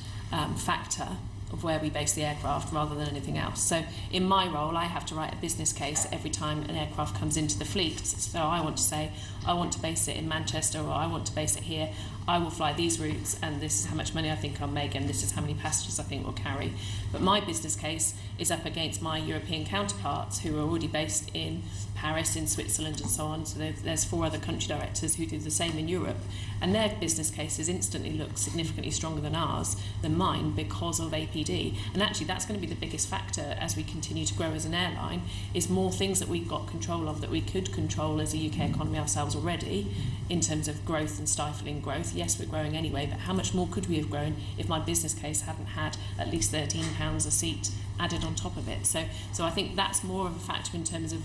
factor of where we base the aircraft rather than anything else. So in my role, I have to write a business case every time an aircraft comes into the fleet. So I want to say, I want to base it in Manchester, or I want to base it here. I will fly these routes, and this is how much money I think I'll make, and this is how many passengers I think we'll carry. But my business case is up against my European counterparts who are already based in Paris, in Switzerland, and so on. So there's 4 other country directors who do the same in Europe, and their business cases instantly look significantly stronger than mine because of APD. And actually, that's going to be the biggest factor as we continue to grow as an airline, is more things that we've got control of, that we could control as a UK economy ourselves already, in terms of growth and stifling growth. Yes, we're growing anyway, but how much more could we have grown if my business case hadn't had at least £13 a seat added on top of it? So I think that's more of a factor in terms of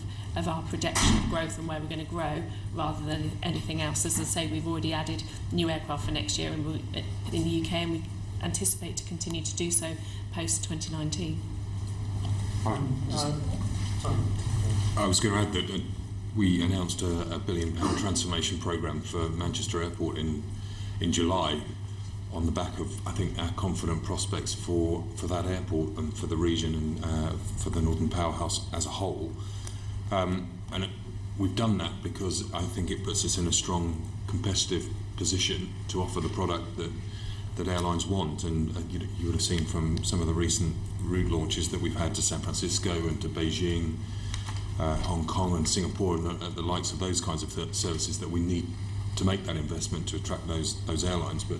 our projection of growth and where we're going to grow, rather than anything else. As I say, we've already added new aircraft for next year in the UK, and we anticipate to continue to do so post 2019. I was going to add that we announced a £1 billion transformation programme for Manchester Airport in July, on the back of, I think, our confident prospects for that airport and for the region and for the Northern Powerhouse as a whole. We've done that because I think it puts us in a strong competitive position to offer the product that airlines want. And you would have seen from some of the recent route launches that we've had to San Francisco and to Beijing, Hong Kong and Singapore, and the likes of those kinds of services, that we need to make that investment to attract those airlines. But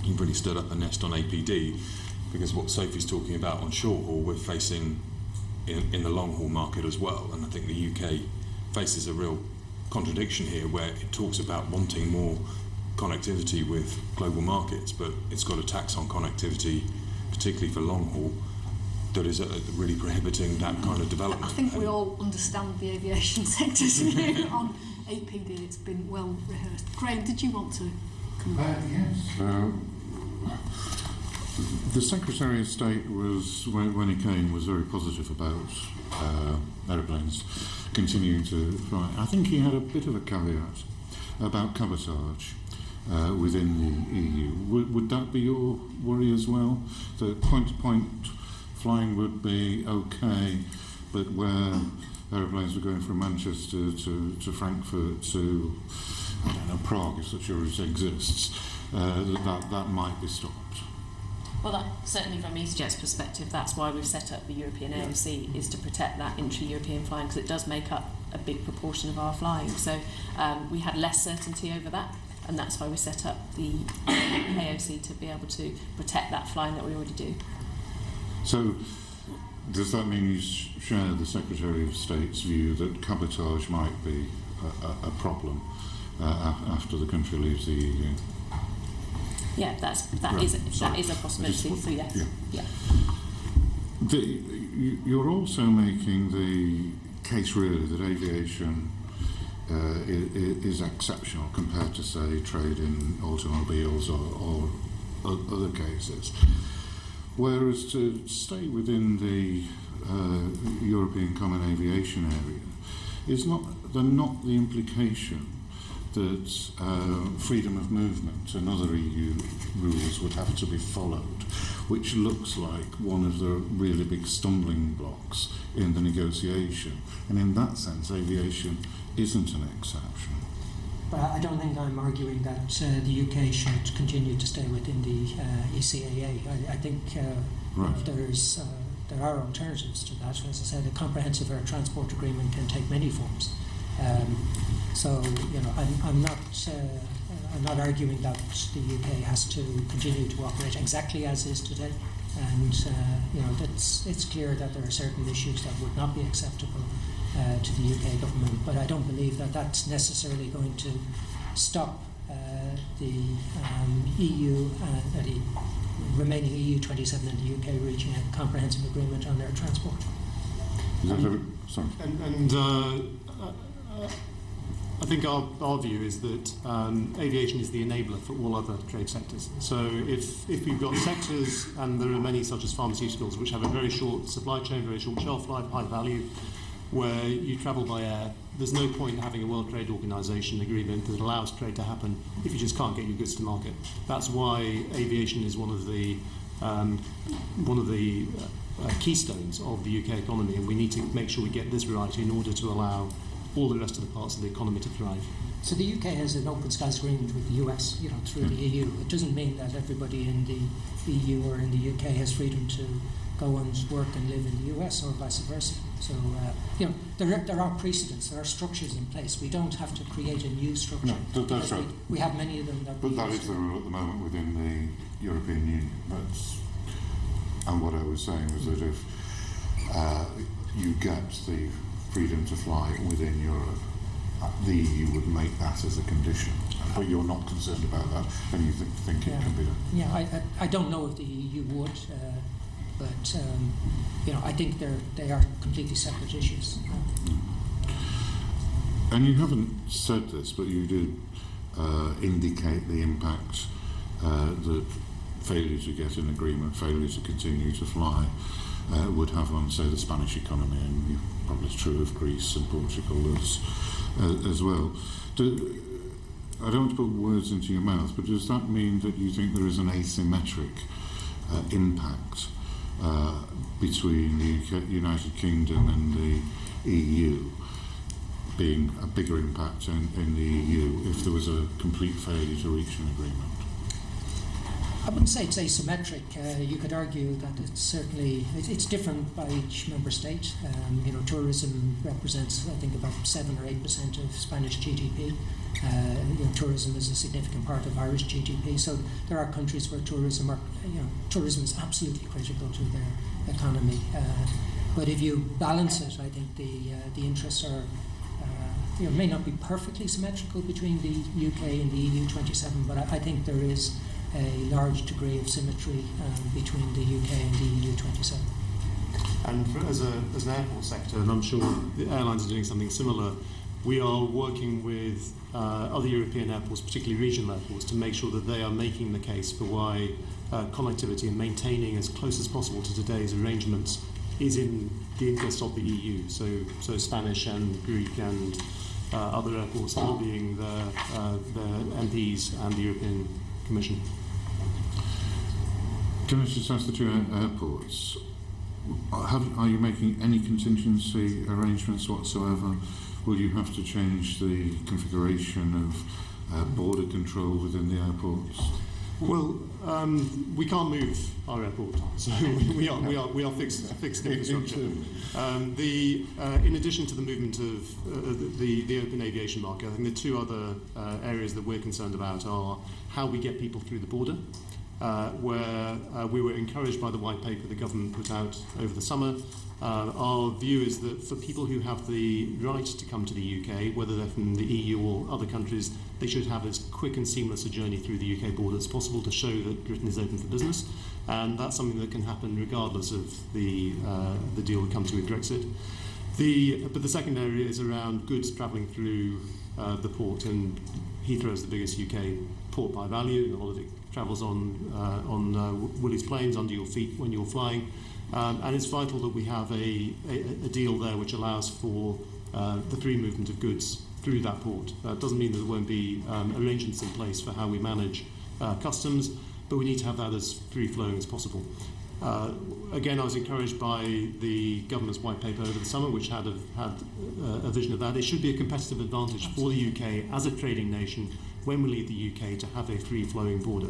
you've really stood up a nest on APD, because what Sophie's talking about on short haul, we're facing in the long haul market as well. And I think the UK faces a real contradiction here, where it talks about wanting more connectivity with global markets, but it's got a tax on connectivity, particularly for long haul, that is really prohibiting that kind of development. I think we all understand the aviation sector's view on APD. It's been well rehearsed. Graham, did you want to come back? Yes. The Secretary of State was, when he came, was very positive about aeroplanes continuing to fly. I think he had a bit of a caveat about cabotage within the EU. Would that be your worry as well? That point-to-point flying would be okay, but where aeroplanes were going from Manchester to Frankfurt to, I don't know, Prague, if such a exists, that might be stopped. Well, that, certainly from EasyJet's perspective, that's why we've set up the European AOC, is to protect that intra-European flying, because it does make up a big proportion of our flying. So we had less certainty over that, and that's why we set up the AOC, to be able to protect that flying that we already do. So does that mean you share the Secretary of State's view that cabotage might be a problem after the country leaves the EU? Yeah, that is a possibility. So yes, yeah. You're also making the case really that aviation is exceptional compared to, say, trade in automobiles or other cases. Whereas to stay within the European Common Aviation Area is not the implication that freedom of movement and other EU rules would have to be followed, which looks like one of the really big stumbling blocks in the negotiation. And in that sense, aviation isn't an exception. But I don't think I'm arguing that the UK should continue to stay within the ECAA. I think right. There are alternatives to that. As I said, a comprehensive air transport agreement can take many forms. So, I'm not arguing that the UK has to continue to operate exactly as is today, and it's clear that there are certain issues that would not be acceptable to the UK government. But I don't believe that that's necessarily going to stop the EU and the remaining EU 27 and the UK reaching a comprehensive agreement on air transport. Sorry. I think our view is that aviation is the enabler for all other trade sectors. So if we've got sectors, and there are many such as pharmaceuticals, which have a very short supply chain, very short shelf life, high value, where you travel by air, there's no point in having a World Trade Organization agreement that allows trade to happen if you just can't get your goods to market. That's why aviation is one of the keystones of the UK economy, and we need to make sure we get this right in order to allow all the rest of the parts of the economy to thrive. So the UK has an open skies agreement with the US, through the EU. It doesn't mean that everybody in the EU or in the UK has freedom to go and work and live in the US or vice versa. So, there are precedents, there are structures in place. We don't have to create a new structure. No, that's right. We have many of them. But that is the rule at the moment within the European Union. And what I was saying was that if you get the freedom to fly within Europe, the EU would make that as a condition. But you're not concerned about that, and you think it can be done. Yeah, I don't know if the EU would, but I think they are completely separate issues. And you haven't said this, but you did indicate the impact that failure to get an agreement, failure to continue to fly, would have on, say, the Spanish economy, and probably it's true of Greece and Portugal as well. I don't want to put words into your mouth, but does that mean that you think there is an asymmetric impact between the United Kingdom and the EU, being a bigger impact in the EU if there was a complete failure to reach an agreement? I wouldn't say it's asymmetric. You could argue that it's different by each member state. Tourism represents, I think, about 7 or 8% of Spanish GDP. Tourism is a significant part of Irish GDP. So there are countries where tourism is absolutely critical to their economy. But if you balance it, I think the interests are may not be perfectly symmetrical between the UK and the EU 27, but I think there is a large degree of symmetry between the UK and the EU 27. And as an airport sector, and I'm sure the airlines are doing something similar, we are working with other European airports, particularly regional airports, to make sure that they are making the case for why connectivity and maintaining as close as possible to today's arrangements is in the interest of the EU. So Spanish and Greek and other airports lobbying their MPs and the European Commission. Can I just ask the two airports, Are you making any contingency arrangements whatsoever? Will you have to change the configuration of border control within the airports? Well, we can't move our airport, so we are fixed infrastructure. In addition to the movement of the open aviation market, I think the two other areas that we're concerned about are how we get people through the border, where we were encouraged by the white paper the government put out over the summer. Our view is that for people who have the right to come to the UK, whether they're from the EU or other countries, they should have as quick and seamless a journey through the UK border as possible to show that Britain is open for business. And that's something that can happen regardless of the deal we come to with Brexit. But the second area is around goods travelling through the port, and Heathrow is the biggest UK port by value, and a lot of it travels on Willys planes under your feet when you're flying. And it's vital that we have a deal there which allows for the free movement of goods through that port. That doesn't mean that there won't be arrangements in place for how we manage customs, but we need to have that as free-flowing as possible. Again, I was encouraged by the government's white paper over the summer, which had a vision of that. It should be a competitive advantage for the UK as a trading nation when we leave the UK to have a free-flowing border.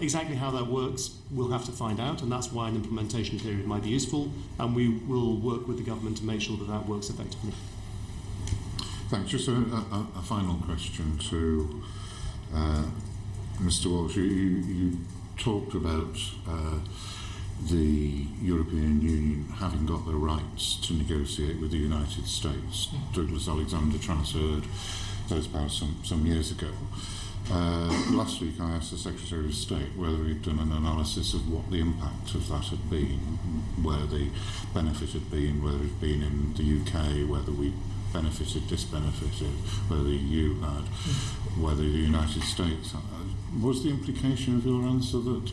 Exactly how that works, we'll have to find out, and that's why an implementation period might be useful, and we will work with the government to make sure that that works effectively. Thanks. Just a final question to Mr. Walsh. You talked about the European Union having got the rights to negotiate with the United States. Douglas Alexander transferred those powers some years ago. Last week I asked the Secretary of State whether he'd done an analysis of what the impact of that had been, where the benefit had been, whether it had been in the UK, whether we benefited, disbenefited, whether the EU had, whether the United States had. Was the implication of your answer that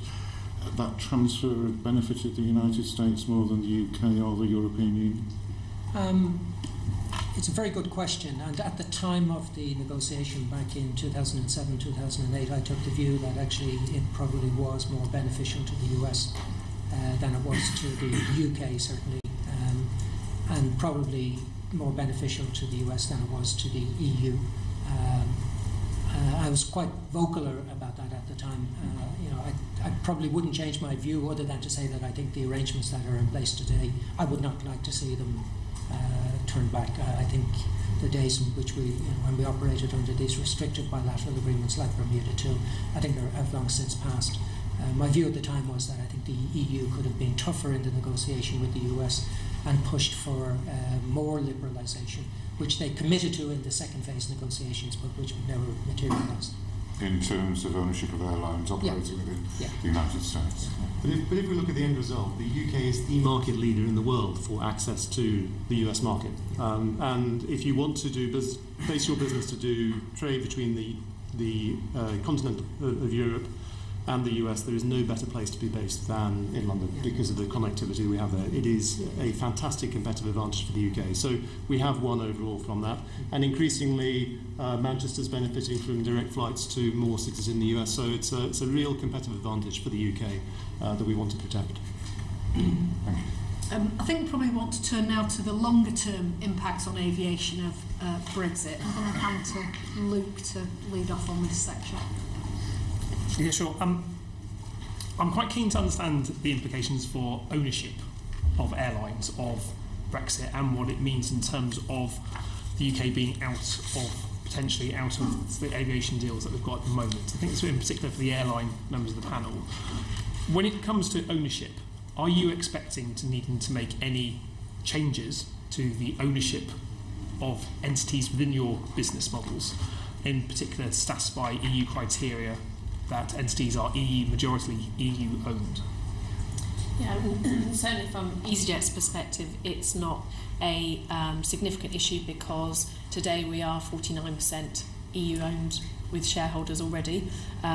that transfer had benefited the United States more than the UK or the European Union? It's a very good question, and at the time of the negotiation back in 2007-2008, I took the view that actually it probably was more beneficial to the US than it was to the UK, certainly, and probably more beneficial to the US than it was to the EU. I was quite vocal about that at the time. I probably wouldn't change my view other than to say that I think the arrangements that are in place today, I would not like to see them turned back. I think the days in which when we operated under these restrictive bilateral agreements like Bermuda II, I think have long since passed. My view at the time was that I think the EU could have been tougher in the negotiation with the US and pushed for more liberalisation, which they committed to in the second phase negotiations, but which never materialised. In terms of ownership of airlines operating within the United States. But if we look at the end result, the UK is the market leader in the world for access to the US market. And if you want to base your business to do trade between the continent of Europe and the US, there is no better place to be based than in London because of the connectivity we have there. It is a fantastic competitive advantage for the UK. So we have won overall from that. And increasingly, Manchester's benefiting from direct flights to more cities in the US. So it's a real competitive advantage for the UK that we want to protect. Thank you. I think we probably want to turn now to the longer-term impacts on aviation of Brexit. I'm going to hand to Luke to lead off on this section. Yeah, sure. I'm quite keen to understand the implications for ownership of airlines of Brexit and what it means in terms of the UK being potentially out of the aviation deals that we've got at the moment. I think it's in particular for the airline members of the panel. When it comes to ownership, are you expecting to needing to make any changes to the ownership of entities within your business models, in particular to satisfy EU criteria that entities are majority EU owned? Yeah, certainly from EasyJet's perspective, it's not a significant issue because today we are 49% EU owned with shareholders already,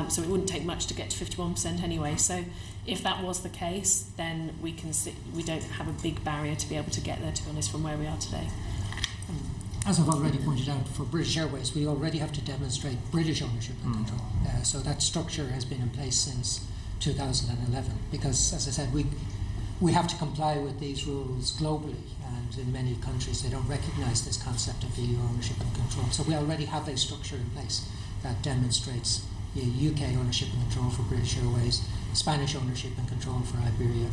so it wouldn't take much to get to 51% anyway. So if that was the case, then we don't have a big barrier to be able to get there, to be honest, from where we are today. As I've already pointed out, for British Airways, we already have to demonstrate British ownership and control. So that structure has been in place since 2011 because, as I said, we have to comply with these rules globally, and in many countries they don't recognise this concept of EU ownership and control. So we already have a structure in place that demonstrates UK ownership and control for British Airways, Spanish ownership and control for Iberia.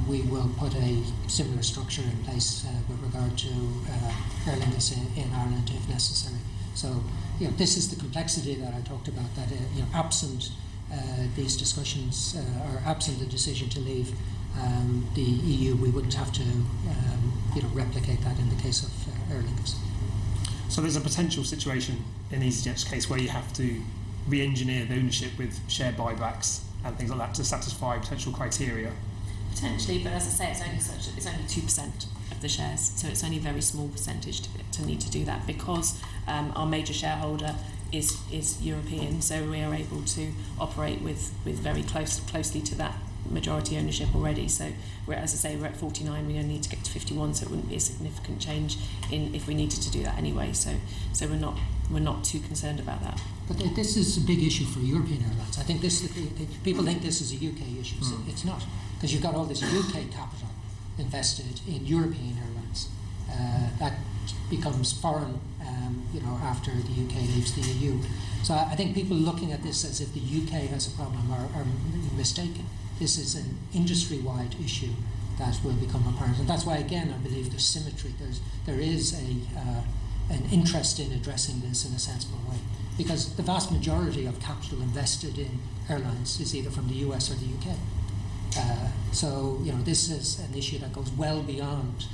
We will put a similar structure in place with regard to Aer Lingus in Ireland if necessary. So, this is the complexity that I talked about, that absent these discussions or absent the decision to leave the EU, we wouldn't have to replicate that in the case of Aer Lingus. So there's a potential situation in EasyJet's case where you have to re-engineer the ownership with share buybacks and things like that to satisfy potential criteria. Potentially, but as I say, it's only 2% of the shares, so it's only a very small percentage to need to do that, because our major shareholder is European, so we are able to operate with very closely to that majority ownership already. So we're at 49, we only need to get to 51, so it wouldn't be a significant change if we needed to do that anyway. So we're not too concerned about that. But this is a big issue for European airlines. I think people think this is a UK issue. It's not, because you've got all this UK capital invested in European airlines that becomes foreign, after the UK leaves the EU. So I think people looking at this as if the UK has a problem are mistaken. This is an industry-wide issue that will become apparent, and that's why, again, I believe there's symmetry. There is an interest in addressing this in a sensible way, because the vast majority of capital invested in airlines is either from the US or the UK. So this is an issue that goes well beyond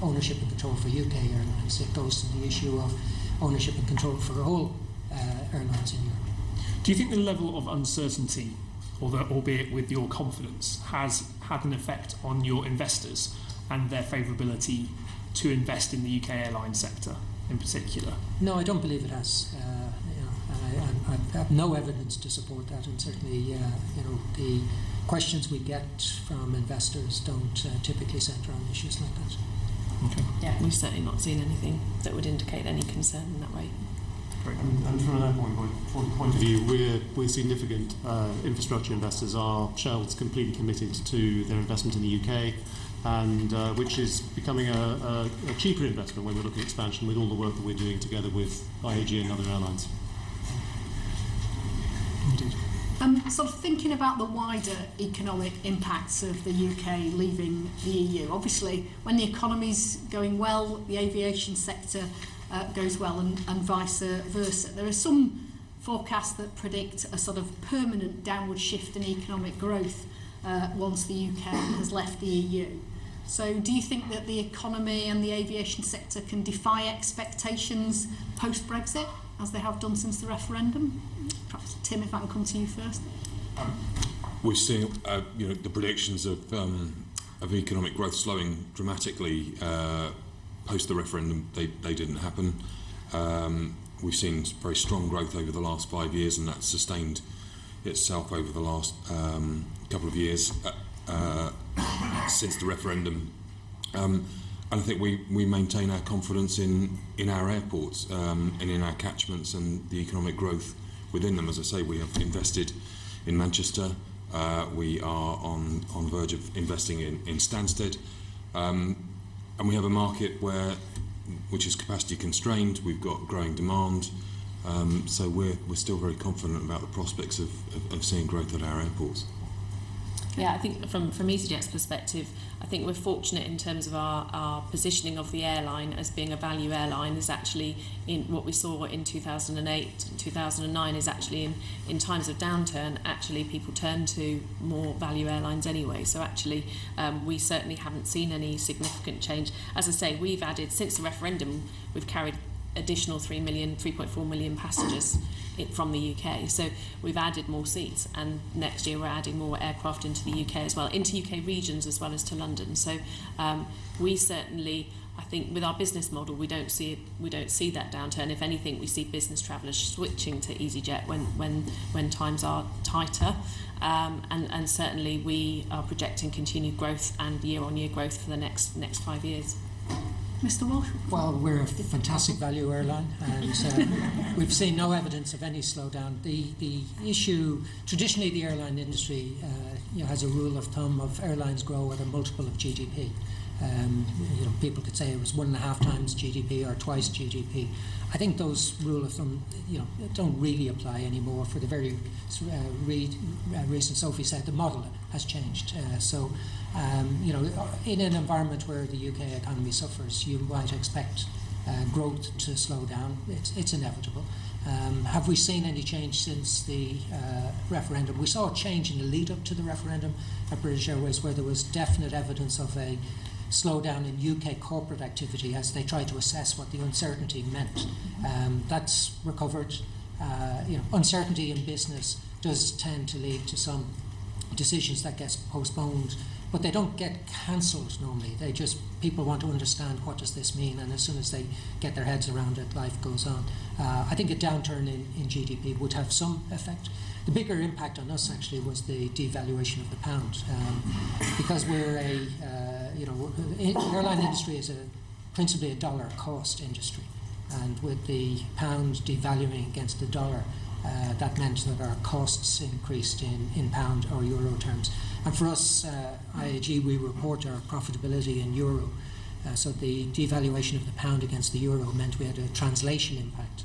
ownership and control for UK airlines. It goes to the issue of ownership and control for all airlines in Europe. Do you think the level of uncertainty, albeit with your confidence, has had an effect on your investors and their favourability to invest in the UK airline sector in particular? No, I don't believe it has. I have no evidence to support that, and certainly, the questions we get from investors don't typically centre on issues like that. Okay. Yeah, we've certainly not seen anything that would indicate any concern in that way. Great. And from an point of view, we're significant infrastructure investors. Our shareholders completely committed to their investment in the UK, and which is becoming a cheaper investment when we're looking at expansion with all the work that we're doing together with IAG and other airlines. Indeed. Sort of thinking about the wider economic impacts of the UK leaving the EU. Obviously, when the economy's going well, the aviation sector goes well, and vice versa. There are some forecasts that predict a sort of permanent downward shift in economic growth once the UK has left the EU. So do you think that the economy and the aviation sector can defy expectations post-Brexit, as they have done since the referendum? Perhaps, Tim, if I can come to you first. We've seen the predictions of economic growth slowing dramatically post the referendum. They didn't happen. We've seen very strong growth over the last 5 years, and that's sustained itself over the last couple of years since the referendum. And I think we maintain our confidence in our airports and in our catchments and the economic growth within them. As I say, we have invested in Manchester. We are on the verge of investing in Stansted. And we have a market which is capacity constrained. We've got growing demand. So we're still very confident about the prospects of seeing growth at our airports. Yeah, I think from EasyJet's perspective, I think we're fortunate in terms of our positioning of the airline as being a value airline. Is actually in what we saw in 2008 and 2009 is actually in times of downturn, actually people turn to more value airlines anyway. So actually we certainly haven't seen any significant change. As I say, we've added, since the referendum, we've carried additional 3.4 million passengers from the UK. So we've added more seats, and next year we're adding more aircraft into the UK as well, into UK regions as well as to London. So we certainly, I think, with our business model, we don't see that downturn. If anything, we see business travellers switching to EasyJet when times are tighter. And certainly we are projecting continued growth and year-on-year growth for the next 5 years. Mr. Walsh? Well, we're a fantastic value airline, and we've seen no evidence of any slowdown. The issue, traditionally the airline industry has a rule of thumb of airlines grow at a multiple of GDP. People could say it was 1.5 times GDP or twice GDP. I think those rule of thumb, don't really apply anymore for the very reason Sophie said. The model has changed. In an environment where the UK economy suffers, you might expect growth to slow down. It's inevitable. Have we seen any change since the referendum? We saw a change in the lead up to the referendum at British Airways, where there was definite evidence of a slowdown in UK corporate activity as they tried to assess what the uncertainty meant. That's recovered. Uncertainty in business does tend to lead to some decisions that get postponed, but they don't get cancelled normally. People want to understand what does this mean, and as soon as they get their heads around it, life goes on. I think a downturn in GDP would have some effect. The bigger impact on us actually was the devaluation of the pound, because we're the airline industry is principally a dollar cost industry, and with the pound devaluing against the dollar, that meant that our costs increased in pound or euro terms. And for us, IAG, we report our profitability in euro. So the devaluation of the pound against the euro meant we had a translation impact.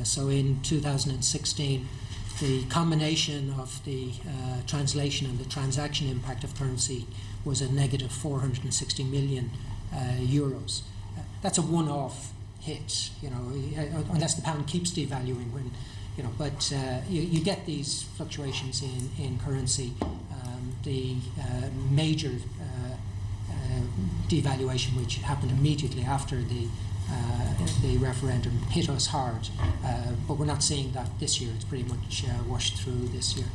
So in 2016, the combination of the translation and the transaction impact of currency was a negative 460 million euros. That's a one-off hit, unless the pound keeps devaluing. But you get these fluctuations in currency. The major devaluation, which happened immediately after the referendum, hit us hard, but we're not seeing that this year. It's pretty much washed through this year.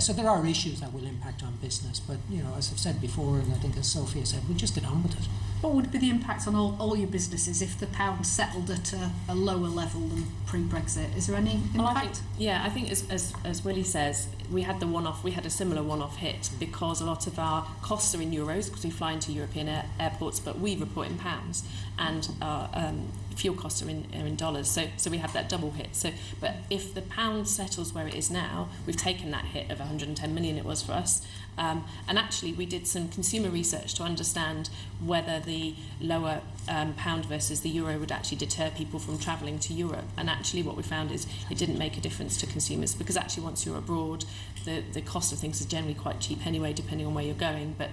So there are issues that will impact on business, but as I've said before, and I think as Sophia said, we'll just get on with it. What would be the impact on all your businesses if the pound settled at a lower level than pre-Brexit? Is there any impact? I think as Willie says, we had a similar one-off hit because a lot of our costs are in euros because we fly into European airports, but we report in pounds, and our fuel costs are in dollars. So we have that double hit. But if the pound settles where it is now, we've taken that hit of 110 million it was for us. And actually, we did some consumer research to understand whether the lower pound versus the euro would actually deter people from travelling to Europe. And actually, what we found is it didn't make a difference to consumers, because actually, once you're abroad, the cost of things is generally quite cheap anyway, depending on where you're going. But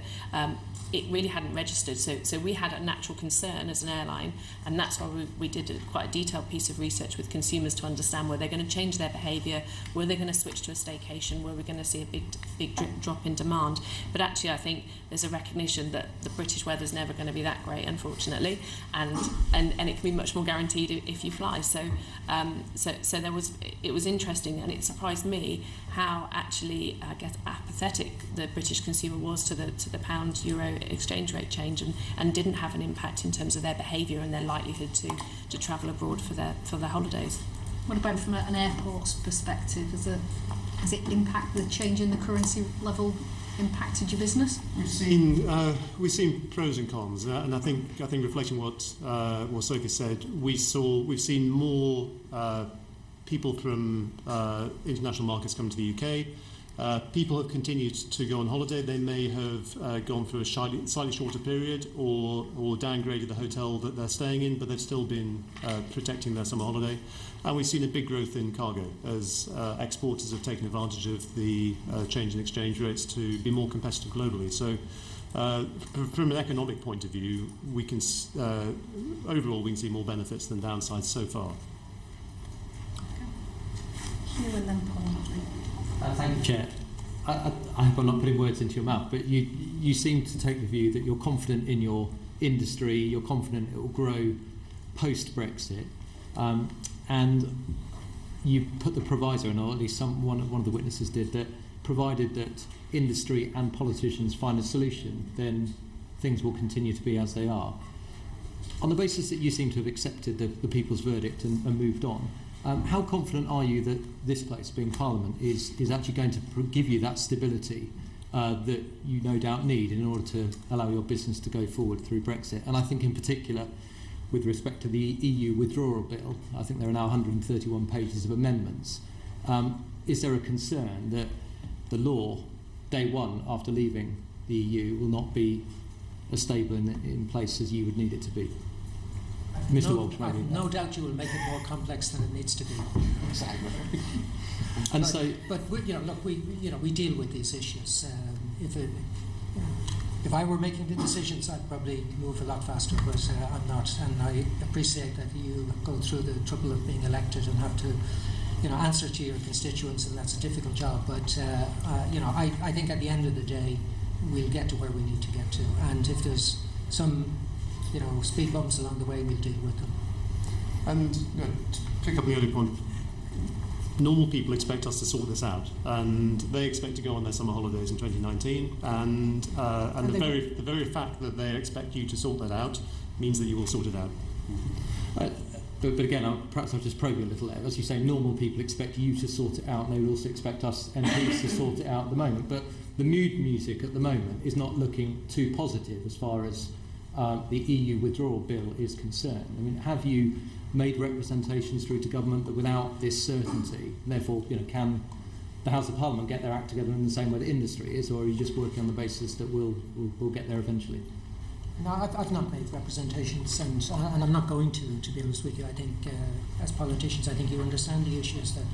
it really hadn't registered. So we had a natural concern as an airline, and that's why we did quite a detailed piece of research with consumers to understand whether they're going to change their behaviour, were they going to switch to a staycation, were we going to see a big drop in demand. But actually, I think there's a recognition that the British weather's never going to be that great, unfortunately, and it can be much more guaranteed if you fly. So it was interesting, and it surprised me how actually, I guess, apathetic the British consumer was to the pound euro exchange rate change, and didn't have an impact in terms of their behaviour and their likelihood to travel abroad for their holidays. What about from an airport's perspective? Has it impacted the change in the currency level? Impacted your business? We've seen pros and cons, and I think reflecting what Sophie said, we've seen more people from international markets come to the UK. People have continued to go on holiday. They may have gone through a slightly shorter period or downgraded the hotel that they're staying in, but they've still been protecting their summer holiday. And we've seen a big growth in cargo as exporters have taken advantage of the change in exchange rates to be more competitive globally. So from an economic point of view, we can overall we can see more benefits than downsides so far. Hugh and then Paul. Thank you, Chair. I hope I'm not putting words into your mouth, but you seem to take the view that you're confident in your industry, you're confident it will grow post-Brexit, and you put the proviso, and or at least one of the witnesses did, that provided that industry and politicians find a solution, then things will continue to be as they are. On the basis that you seem to have accepted the people's verdict and moved on, how confident are you that this place, being Parliament, is actually going to give you that stability that you no doubt need in order to allow your business to go forward through Brexit? And I think in particular, with respect to the EU withdrawal bill. I think there are now 131 pages of amendments. Is there a concern that the law, day one after leaving the EU, will not be as stable in place as you would need it to be? Mr. Walsh, maybe. No doubt you will make it more complex than it needs to be. Exactly. And but we deal with these issues. If I were making the decisions, I'd probably move a lot faster, but I'm not. And I appreciate that you go through the trouble of being elected and have to, answer to your constituents, and that's a difficult job. But I think at the end of the day, we'll get to where we need to get to. And if there's some, speed bumps along the way, we'll deal with them. And to pick up the earlier point, normal people expect us to sort this out, and they expect to go on their summer holidays in 2019, and the very fact that they expect you to sort that out means that you will sort it out. But again, perhaps I'll just probe you a little there. As you say, normal people expect you to sort it out, and they would also expect us MPs to sort it out at the moment. But the mood music at the moment is not looking too positive as far as the EU withdrawal bill is concerned. I mean, have you made representations through to government that without this certainty, therefore, can the House of Parliament get their act together in the same way that industry is, or are you just working on the basis that we'll get there eventually? No, I've not made representations, and I'm not going to be honest with you. I think, as politicians, I think you understand the issues that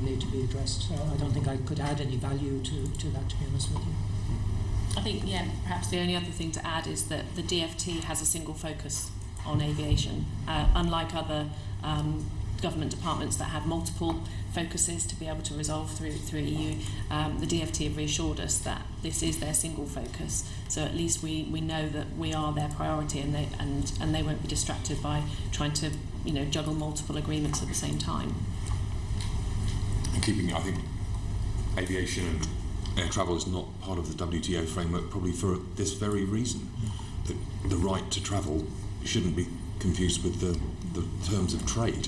need to be addressed. I don't think I could add any value to that, to be honest with you. I think, perhaps the only other thing to add is that the DfT has a single focus on aviation, unlike other government departments that have multiple focuses to be able to resolve through EU. The DfT have reassured us that this is their single focus, so at least we know that we are their priority, and they won't be distracted by trying to juggle multiple agreements at the same time. And I think aviation and air travel is not part of the WTO framework, probably for this very reason, that the right to travel shouldn't be confused with the terms of trade.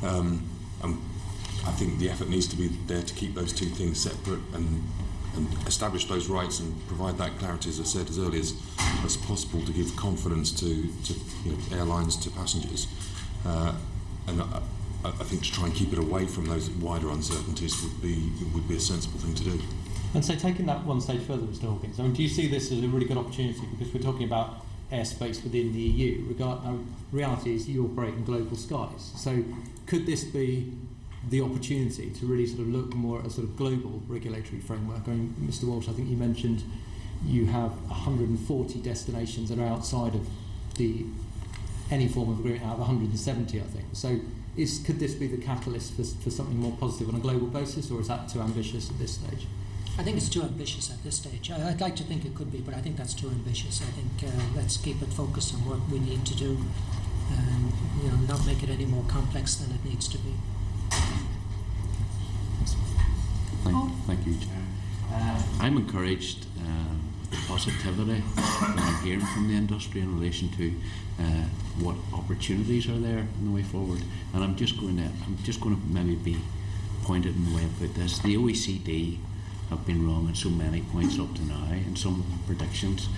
I think the effort needs to be there to keep those two things separate and establish those rights and provide that clarity, as I said as early as possible, to give confidence to airlines, to passengers. And I think to try and keep it away from those wider uncertainties would be a sensible thing to do. And so, taking that one stage further, Mr. Hawkins, I mean, do you see this as a really good opportunity, because we're talking about airspace within the EU? Reality is you operate in global skies. So could this be the opportunity to really sort of look more at a sort of global regulatory framework? I mean, Mr. Walsh, I think you mentioned you have 140 destinations that are outside of any form of agreement out of 170, I think. So could this be the catalyst for something more positive on a global basis, or is that too ambitious at this stage? I think it's too ambitious at this stage. I'd like to think it could be, but I think that's too ambitious. I think let's keep it focused on what we need to do, and not make it any more complex than it needs to be. Thank you, Chair. I'm encouraged positivity when I'm hearing from the industry in relation to what opportunities are there in the way forward. And I'm just going to maybe be pointed in the way about this. The OECD have been wrong on so many points up to now, and some predictions.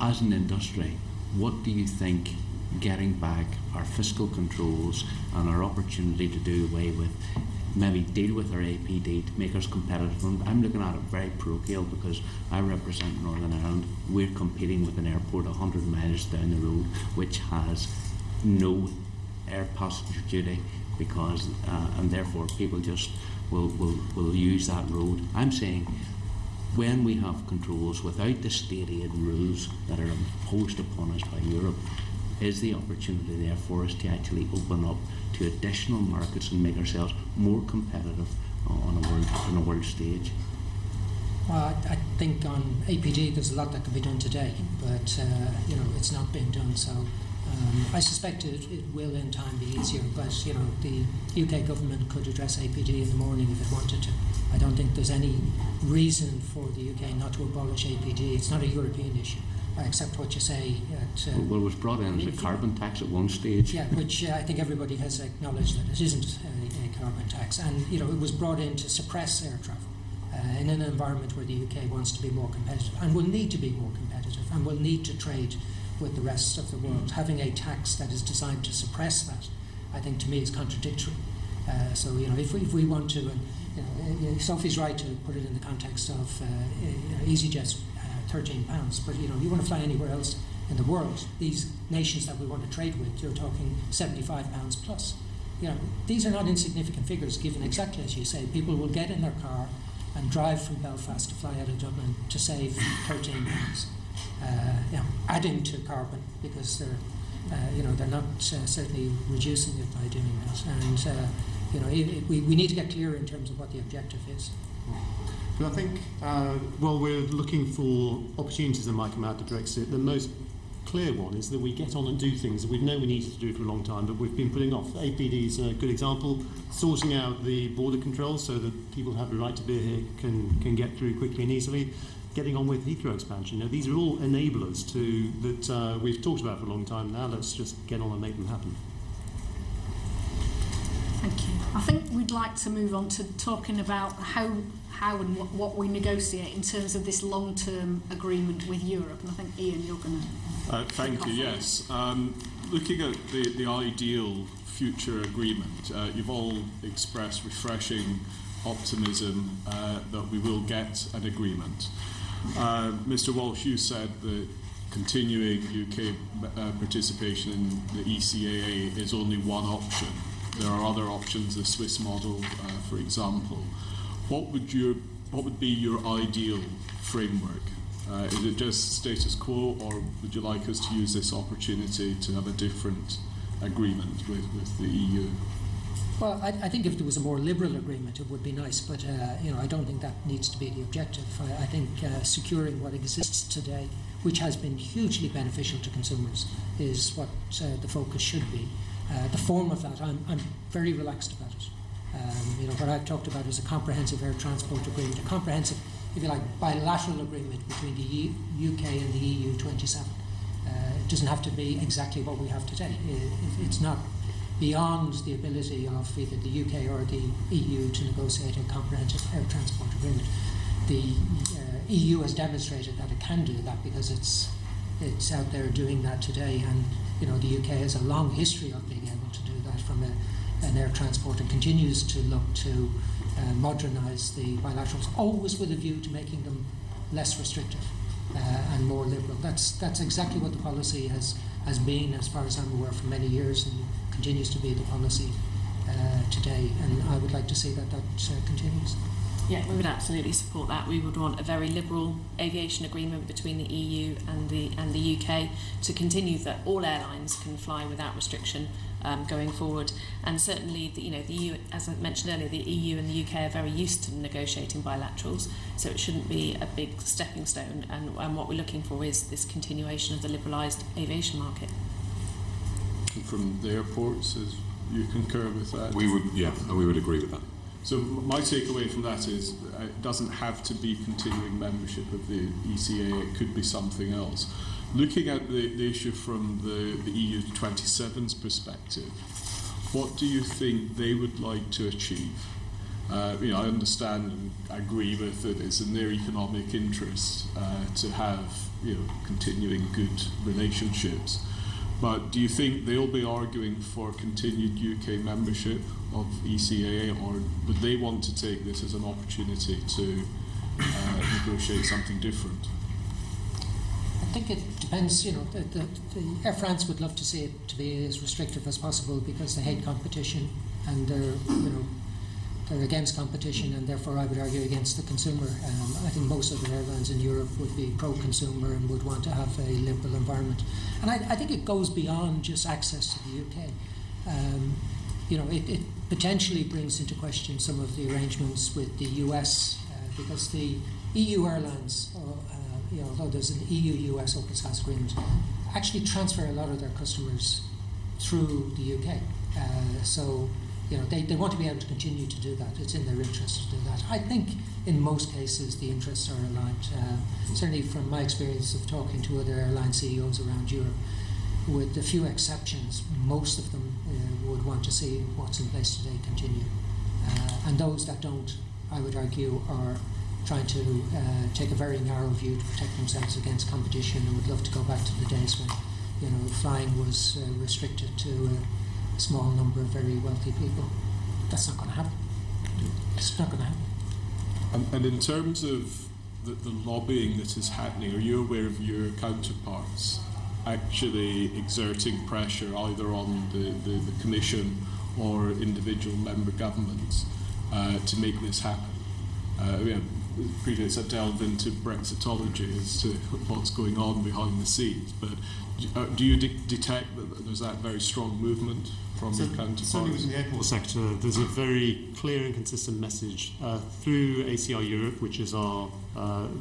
As an industry, what do you think getting back our fiscal controls and our opportunity to do away with, maybe deal with our APD to make us competitive? And I'm looking at it very parochial, because I represent Northern Ireland. We're competing with an airport 100 miles down the road which has no air passenger duty, because and therefore people just will use that road. I'm saying, when we have controls without the state aid rules that are imposed upon us by Europe, is the opportunity there for us to actually open up to additional markets and make ourselves more competitive on a world stage? Well, I think on APD there's a lot that can be done today, but it's not being done. So I suspect it will in time be easier. But the UK government could address APD in the morning if it wanted to. I don't think there's any reason for the UK not to abolish APD. It's not a European issue. I accept what you say. Well, it was brought in as a carbon tax at one stage. Yeah, which I think everybody has acknowledged that it isn't a carbon tax. And, it was brought in to suppress air travel in an environment where the UK wants to be more competitive and will need to be more competitive and will need to trade with the rest of the world. Having a tax that is designed to suppress that, I think, to me, is contradictory. So, if we want to, Sophie's right to put it in the context of EasyJet's £13, but you want to fly anywhere else in the world, these nations that we want to trade with, you're talking £75 plus. These are not insignificant figures, given exactly as you say. People will get in their car and drive from Belfast to fly out of Dublin to save £13. Adding to carbon, because they're not certainly reducing it by doing that. And we need to get clear in terms of what the objective is. But I think while we're looking for opportunities that might come out of Brexit, the most clear one is that we get on and do things that we know we needed to do for a long time, but we've been putting off. APD is a good example, sorting out the border controls so that people who have the right to be here can get through quickly and easily, getting on with Heathrow expansion. These are all enablers that we've talked about for a long time now. Let's just get on and make them happen. Thank you. I think we'd like to move on to talking about how and what we negotiate in terms of this long-term agreement with Europe. And I think, Ian, you're going to... Thank you, yes. Looking at the ideal future agreement, you've all expressed refreshing optimism that we will get an agreement. Mr. Walsh, you said that continuing UK participation in the ECAA is only one option. There are other options, the Swiss model, for example. What would be your ideal framework? Is it just status quo, or would you like us to use this opportunity to have a different agreement with the EU? Well, I think if there was a more liberal agreement, it would be nice, but I don't think that needs to be the objective. I think securing what exists today, which has been hugely beneficial to consumers, is what the focus should be. The form of that, I'm very relaxed about it. What I've talked about is a comprehensive air transport agreement, a comprehensive, if you like, bilateral agreement between the UK and the EU 27. It doesn't have to be exactly what we have today. It's not beyond the ability of either the UK or the EU to negotiate a comprehensive air transport agreement. The EU has demonstrated that it can do that because it's out there doing that today, and the UK has a long history of being able to do that from an air transport, and continues to look to modernise the bilaterals, always with a view to making them less restrictive and more liberal. That's exactly what the policy has been, as far as I'm aware, for many years, and continues to be the policy today. And I would like to see that continues. Yeah, we would absolutely support that. We would want a very liberal aviation agreement between the EU and the UK to continue, that all airlines can fly without restriction going forward. And certainly, the EU, as I mentioned earlier, the EU and the UK are very used to negotiating bilaterals, so it shouldn't be a big stepping stone. And what we're looking for is this continuation of the liberalised aviation market. And from the airports, you concur with that? We would agree with that. So my takeaway from that is it doesn't have to be continuing membership of the ECA, it could be something else. Looking at the issue from the EU 27's perspective, what do you think they would like to achieve? I understand and agree with that it's in their economic interest to have continuing good relationships. But do you think they'll be arguing for continued UK membership of ECAA, or would they want to take this as an opportunity to negotiate something different? I think it depends. The Air France would love to see it to be as restrictive as possible because they hate competition, and they're against competition, and therefore I would argue against the consumer. I think most of the airlines in Europe would be pro-consumer and would want to have a liberal environment. And I think it goes beyond just access to the UK. It potentially brings into question some of the arrangements with the US, because the EU airlines, although there's an EU-US open skies agreement, actually transfer a lot of their customers through the UK. They want to be able to continue to do that. It's in their interest to do that. I think in most cases the interests are aligned. Certainly from my experience of talking to other airline CEOs around Europe, with a few exceptions, most of them would want to see what's in place today continue. And those that don't, I would argue, are trying to take a very narrow view to protect themselves against competition, and would love to go back to the days when flying was restricted to a small number of very wealthy people. That's not going to happen. It's not going to happen. And in terms of the lobbying that is happening, are you aware of your counterparts actually exerting pressure either on the Commission or individual member governments to make this happen? I appreciate I delve into Brexitology as to what's going on behind the scenes, but do you detect that there's that very strong movement from your counterparts? Certainly within the airport sector, there's a very clear and consistent message through ACI Europe, which is our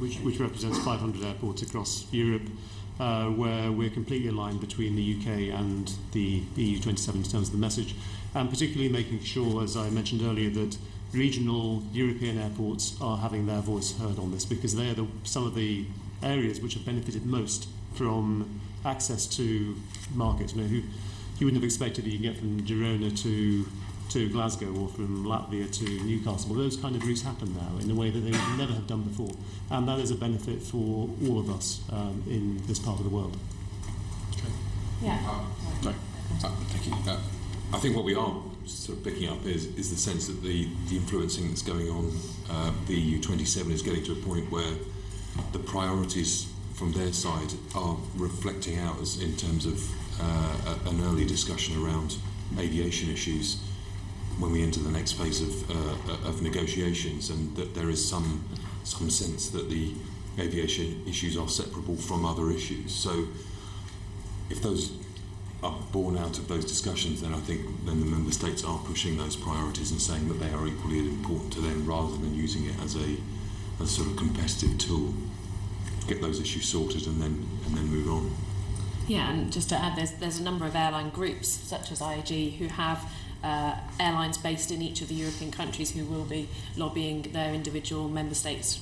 which represents 500 airports across Europe, where we're completely aligned between the UK and the EU 27 in terms of the message, and particularly making sure, as I mentioned earlier, that regional European airports are having their voice heard on this, because they're some of the areas which have benefited most from access to markets. You wouldn't have expected that you can get from Girona to Glasgow or from Latvia to Newcastle. Well, those kind of routes happen now in a way that they would never have done before, and that is a benefit for all of us in this part of the world. Okay. Yeah. Thank you. I think what we are sort of picking up is the sense that the influencing that's going on, the EU 27 is getting to a point where the priorities from their side are reflecting out as in terms of an early discussion around aviation issues when we enter the next phase of negotiations, and that there is some sense that the aviation issues are separable from other issues. So if those are born out of those discussions, then I think then the member states are pushing those priorities and saying that they are equally important to them, rather than using it as a sort of competitive tool to get those issues sorted and then move on. Yeah, and just to add, there's a number of airline groups such as IAG who have airlines based in each of the European countries who will be lobbying their individual member states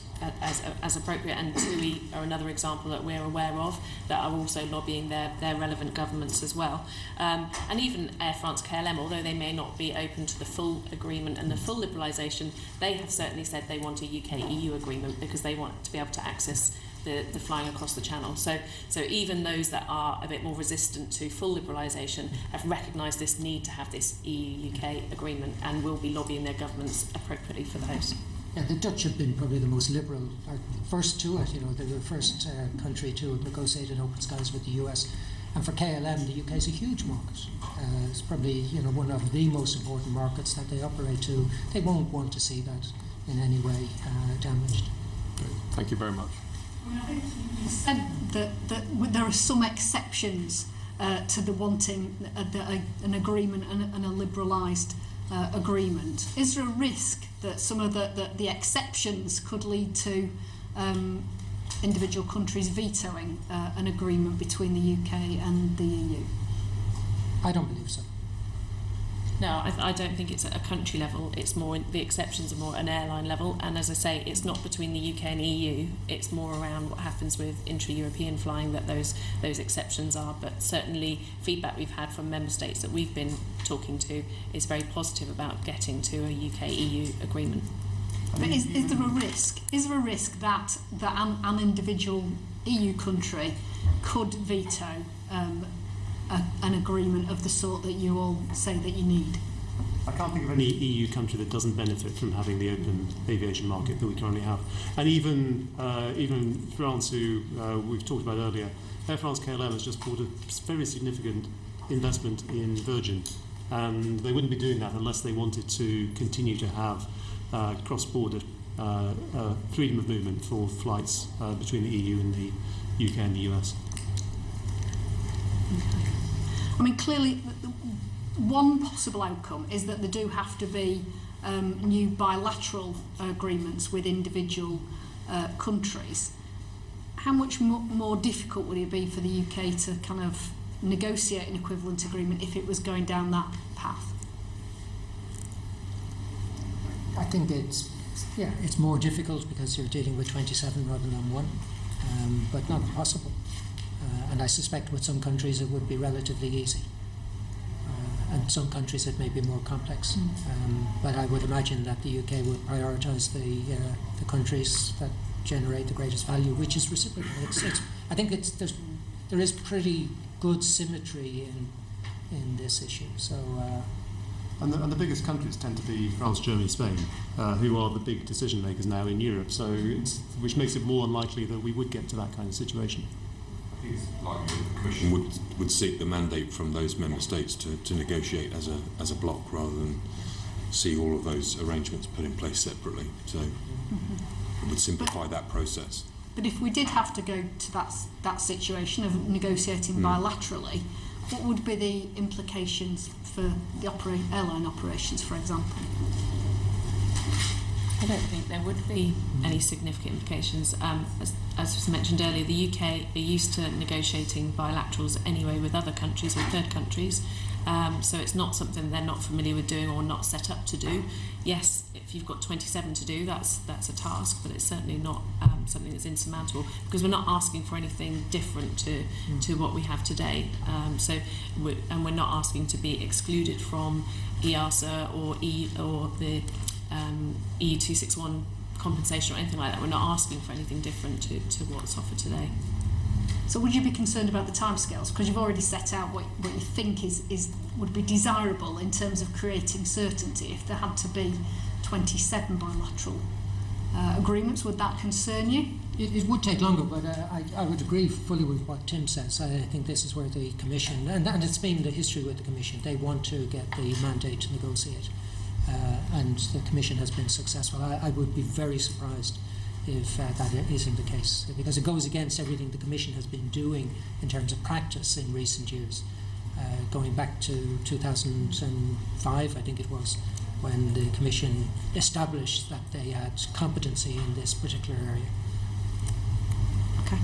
as appropriate, and TUI are another example that we're aware of that are also lobbying their relevant governments as well. And even Air France KLM, although they may not be open to the full agreement and the full liberalisation, they have certainly said they want a UK-EU agreement because they want to be able to access the flying across the channel. So even those that are a bit more resistant to full liberalisation have recognised this need to have this EU-UK agreement and will be lobbying their governments appropriately for those. Yeah, the Dutch have been probably the most liberal, or first to it. They were the first country to negotiate in open skies with the US. And for KLM, the UK is a huge market. It's probably one of the most important markets that they operate to. They won't want to see that in any way damaged. Great. Thank you very much. I think you said that there are some exceptions to the wanting an agreement and a liberalised agreement. Is there a risk that some of the exceptions could lead to individual countries vetoing an agreement between the UK and the EU? I don't believe so. No, I don't think it's at a country level. It's more, the exceptions are more at an airline level, and as I say, it's not between the UK and EU. It's more around what happens with intra-European flying that those exceptions are. But certainly, feedback we've had from member states that we've been talking to is very positive about getting to a UK-EU agreement. But is there a risk? Is there a risk that an individual EU country could veto an agreement of the sort that you all say that you need? I can't think of any EU country that doesn't benefit from having the open aviation market that we currently have. And even France, who we've talked about earlier, Air France KLM has just bought a very significant investment in Virgin, and they wouldn't be doing that unless they wanted to continue to have cross-border freedom of movement for flights between the EU and the UK and the US. I mean, clearly, one possible outcome is that there do have to be new bilateral agreements with individual countries. How much more difficult would it be for the UK to kind of negotiate an equivalent agreement if it was going down that path? I think it's more difficult because you're dealing with 27 rather than one, but not impossible. And I suspect with some countries it would be relatively easy. And some countries it may be more complex. But I would imagine that the UK would prioritise the countries that generate the greatest value, which is reciprocal. I think there's there is pretty good symmetry in this issue. So. And the biggest countries tend to be France, Germany, Spain, who are the big decision makers now in Europe. So, which makes it more unlikely that we would get to that kind of situation. I think it's likely that the Commission would seek the mandate from those member states to negotiate as a bloc rather than see all of those arrangements put in place separately. So it would simplify that process. But if we did have to go to that situation of negotiating bilaterally, what would be the implications for the airline operations, for example? I don't think there would be any significant implications. As was mentioned earlier, the UK are used to negotiating bilaterals anyway with other countries, with third countries. So it's not something they're not familiar with doing or not set up to do. Yes, if you've got 27 to do, that's a task, but it's certainly not something that's insurmountable, because we're not asking for anything different to what we have today. We're not asking to be excluded from EASA or the E261 compensation or anything like that. We're not asking for anything different to what's offered today. So would you be concerned about the timescales? Because you've already set out what you think would be desirable in terms of creating certainty. If there had to be 27 bilateral agreements, would that concern you? It would take longer, but I would agree fully with what Tim says. I think this is where the Commission, and it's been the history with the Commission, they want to get the mandate to negotiate. And the Commission has been successful. I would be very surprised if that isn't the case, because it goes against everything the Commission has been doing in terms of practice in recent years, going back to 2005, I think it was, when the Commission established that they had competency in this particular area. Okay.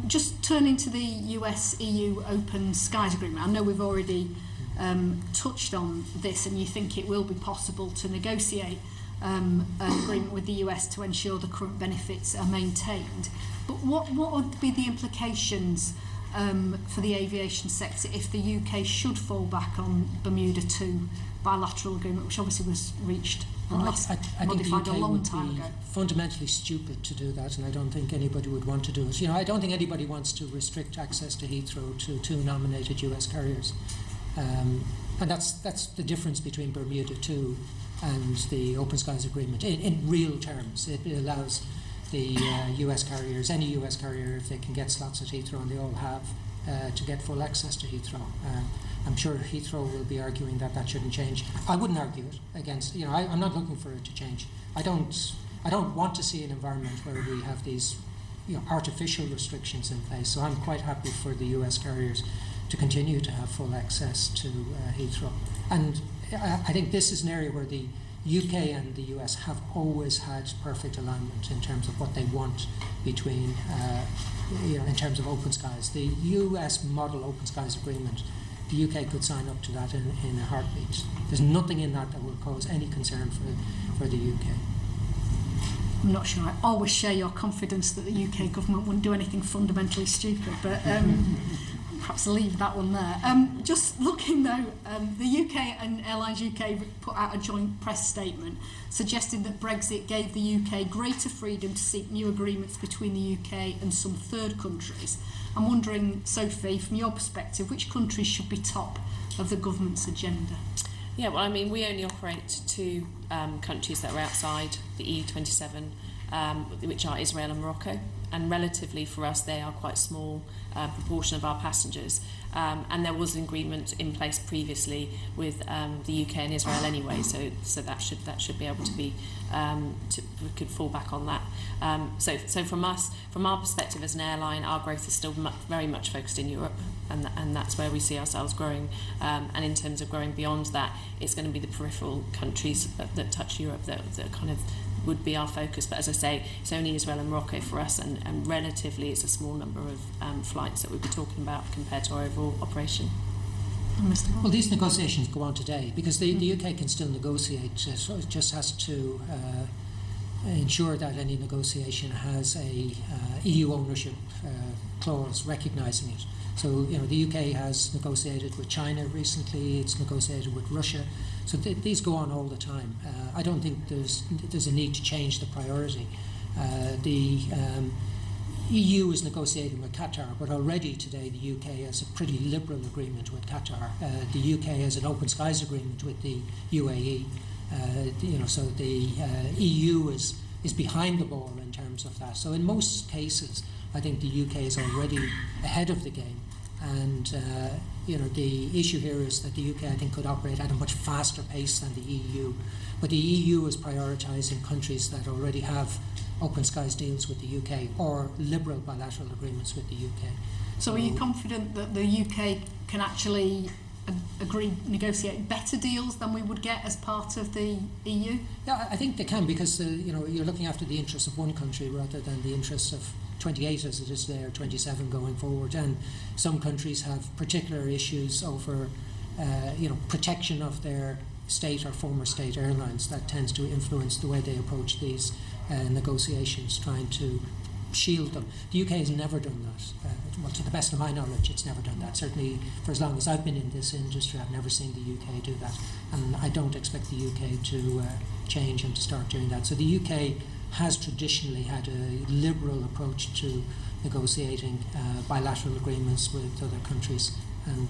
Just turning to the US-EU Open Skies Agreement, I know we've already touched on this, and you think it will be possible to negotiate an agreement with the US to ensure the current benefits are maintained. But what would be the implications for the aviation sector if the UK should fall back on Bermuda 2 bilateral agreement, which obviously was reached and I think the UK a long would time be ago? fundamentally stupid to do that, and I don't think anybody would want to do it. I don't think anybody wants to restrict access to Heathrow to 2 nominated US carriers. And that's the difference between Bermuda 2 and the Open Skies Agreement. In real terms, it allows the US carriers, any US carrier, if they can get slots at Heathrow, and they all have, to get full access to Heathrow. I'm sure Heathrow will be arguing that shouldn't change. I wouldn't argue it against. I'm not looking for it to change. I don't want to see an environment where we have these artificial restrictions in place. So I'm quite happy for the US carriers to continue to have full access to Heathrow. And I think this is an area where the UK and the US have always had perfect alignment in terms of what they want between, in terms of open skies. The US model Open Skies Agreement, the UK could sign up to that in a heartbeat. There's nothing in that will cause any concern for the UK. I'm not sure I always share your confidence that the UK government wouldn't do anything fundamentally stupid, but perhaps I'll leave that one there. Just looking though, the UK and Airlines UK put out a joint press statement suggesting that Brexit gave the UK greater freedom to seek new agreements between the UK and some third countries. I'm wondering, Sophie, from your perspective, which countries should be top of the government's agenda? Yeah, well, I mean, we only operate 2 countries that are outside the EU27, which are Israel and Morocco. And relatively for us, they are quite small proportion of our passengers. And there was an agreement in place previously with the UK and Israel anyway, so that should be able to be we could fall back on that. So from our perspective as an airline, our growth is still very much focused in Europe, and that's where we see ourselves growing. And in terms of growing beyond that, it's going to be the peripheral countries that touch Europe that kind of would be our focus. But as I say, it's only Israel and Morocco for us, and relatively it's a small number of flights that we'd be talking about compared to our overall operation. Well, these negotiations go on today because the UK can still negotiate, so it just has to ensure that any negotiation has a EU ownership clause recognising it. So, the UK has negotiated with China recently, it's negotiated with Russia, so these go on all the time. I don't think there's a need to change the priority. EU is negotiating with Qatar, but already today the UK has a pretty liberal agreement with Qatar. The UK has an open skies agreement with the UAE. So the EU is behind the ball in terms of that. So in most cases, I think the UK is already ahead of the game. And the issue here is that the UK, I think, could operate at a much faster pace than the EU. But the EU is prioritising countries that already have open skies deals with the UK or liberal bilateral agreements with the UK. So are you confident that the UK can actually negotiate better deals than we would get as part of the EU? Yeah, I think they can, because you're looking after the interests of one country rather than the interests of 28 as it is there, 27 going forward. And some countries have particular issues over protection of their state or former state airlines that tends to influence the way they approach these negotiations, trying to shield them. The UK has never done that. Well, to the best of my knowledge, it's never done that. Certainly for as long as I've been in this industry, I've never seen the UK do that. And I don't expect the UK to change and to start doing that. So the UK has traditionally had a liberal approach to negotiating bilateral agreements with other countries, and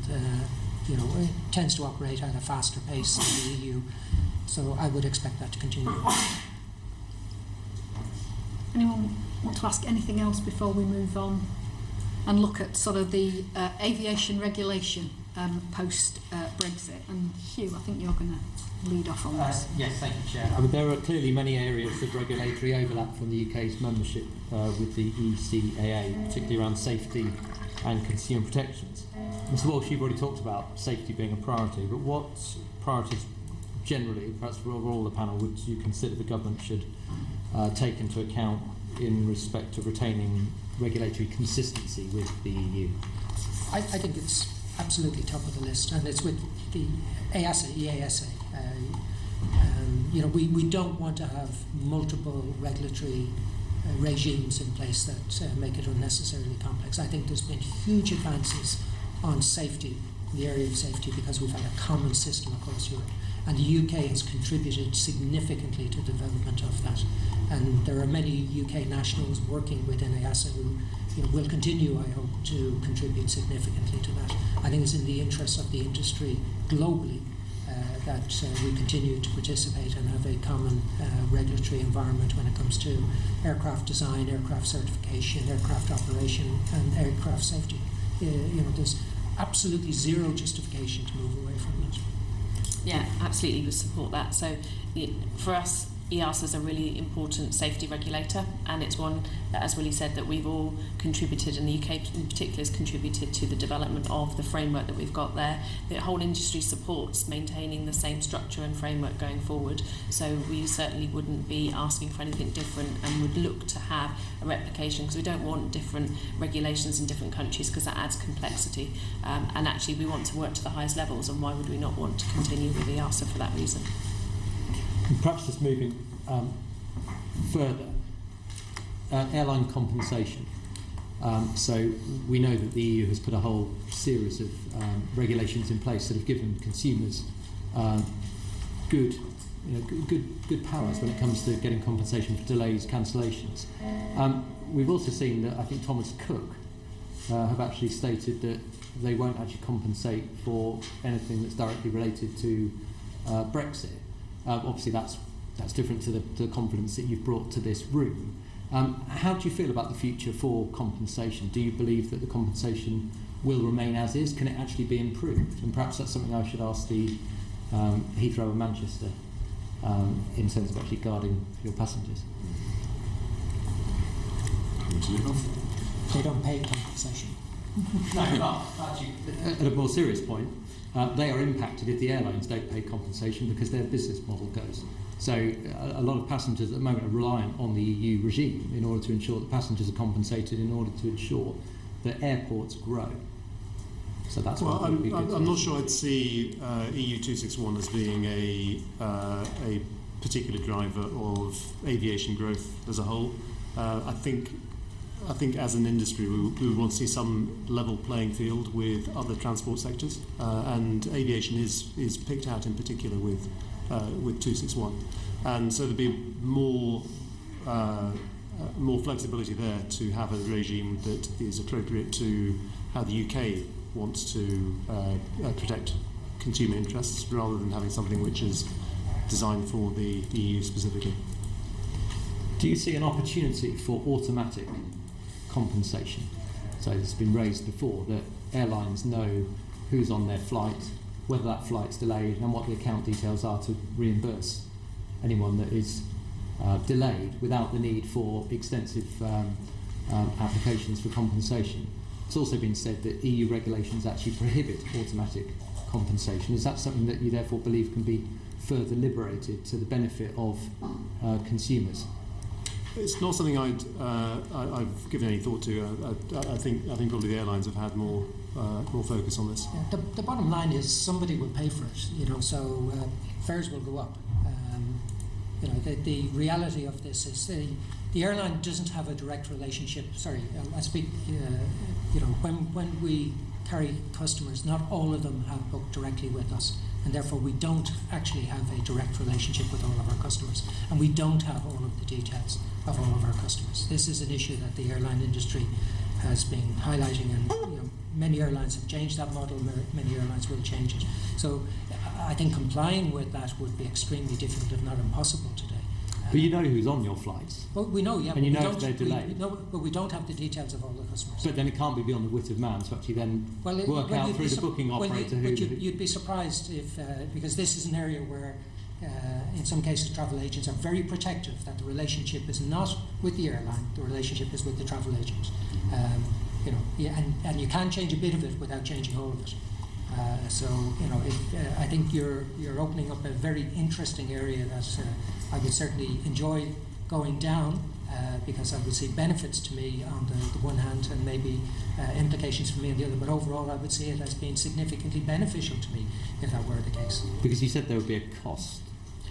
it tends to operate at a faster pace than the EU. So I would expect that to continue. Anyone want to ask anything else before we move on and look at sort of the aviation regulation post Brexit? And Hugh, I think you're going to lead off on this. Yes, thank you, Chair. I mean, there are clearly many areas of regulatory overlap from the UK's membership with the ECAA, particularly around safety and consumer protections. Mr. Walsh, you've already talked about safety being a priority, but what priorities generally, perhaps for all the panel, would you consider the government should take into account in respect of retaining regulatory consistency with the EU? I think it's absolutely top of the list, and it's with the EASA. We don't want to have multiple regulatory regimes in place that make it unnecessarily complex. I think there's been huge advances on safety, in the area of safety, because we've had a common system across Europe. And the UK has contributed significantly to the development of that. And there are many UK nationals working within EASA who will continue, I hope, to contribute significantly to that. I think it's in the interest of the industry globally that we continue to participate and have a common regulatory environment when it comes to aircraft design, aircraft certification, aircraft operation, and aircraft safety. There's absolutely zero justification to move away from that. Yeah, absolutely, we support that. So for us, EASA is a really important safety regulator, and it's one that, as Willie said, that we've all contributed, and the UK in particular has contributed to the development of the framework that we've got there. The whole industry supports maintaining the same structure and framework going forward, so we certainly wouldn't be asking for anything different and would look to have a replication, because we don't want different regulations in different countries, because that adds complexity, and actually we want to work to the highest levels, and why would we not want to continue with EASA for that reason? Perhaps just moving further, airline compensation. So we know that the EU has put a whole series of regulations in place that have given consumers good powers when it comes to getting compensation for delays, cancellations. We've also seen that I think Thomas Cook have actually stated that they won't actually compensate for anything that's directly related to Brexit. Obviously, that's different to the confidence that you've brought to this room. How do you feel about the future for compensation? Do you believe that the compensation will remain as is? Can it actually be improved? And perhaps that's something I should ask the Heathrow and Manchester in terms of actually guarding your passengers. They don't pay compensation. No, actually, at a more serious point, they are impacted if the airlines don't pay compensation because their business model goes. So a lot of passengers at the moment are reliant on the EU regime in order to ensure that passengers are compensated, in order to ensure that airports grow. So that's what would be good. I'm not sure I'd see EU 261 as being a particular driver of aviation growth as a whole. I think as an industry we would want to see some level playing field with other transport sectors, and aviation is picked out in particular with 261, and so there'd be more more flexibility there to have a regime that is appropriate to how the UK wants to protect consumer interests, rather than having something which is designed for the EU specifically. Do you see an opportunity for automatic compensation? So it's been raised before that airlines know who's on their flight, whether that flight's delayed, and what the account details are to reimburse anyone that is delayed without the need for extensive applications for compensation. It's also been said that EU regulations actually prohibit automatic compensation. Is that something that you therefore believe can be further liberated to the benefit of consumers? It's not something I've given any thought to. I think probably the airlines have had more focus on this. Yeah, the bottom line is somebody will pay for it, so fares will go up. The reality of this is the airline doesn't have a direct relationship. I speak. When we carry customers, not all of them have booked directly with us, and therefore we don't actually have a direct relationship with all of our customers, and we don't have all of the details of all of our customers. This is an issue that the airline industry has been highlighting, and many airlines have changed that model. Many airlines will change it. So I think complying with that would be extremely difficult, if not impossible, today. But you know who's on your flights. Well, we know, yeah. And you know if they're delayed. But we don't have the details of all the customers. But then it can't be beyond the wit of man to actually then work out through the booking operator who... You'd be surprised if, because this is an area where, in some cases, travel agents are very protective that the relationship is not with the airline, the relationship is with the travel agent. And you can't change a bit of it without changing all of it. I think you're opening up a very interesting area that I would certainly enjoy going down, because I would see benefits to me on the one hand and maybe implications for me on the other. But overall, I would see it as being significantly beneficial to me if that were the case. Because you said there would be a cost.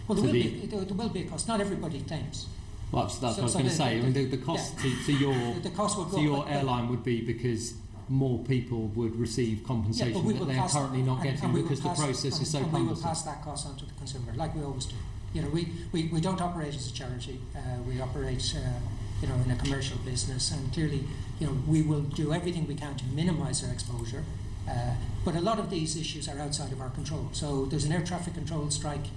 Well, there will be a cost. Not everybody claims. Well, that's what I was going to say. I mean, the cost to your airline would be because more people would receive compensation that they are currently not getting because the process is so cumbersome. We will pass that cost on to the consumer, like we always do. We don't operate as a charity. We operate, in a commercial business, and clearly, we will do everything we can to minimise our exposure. But a lot of these issues are outside of our control. So there's an air traffic control strike.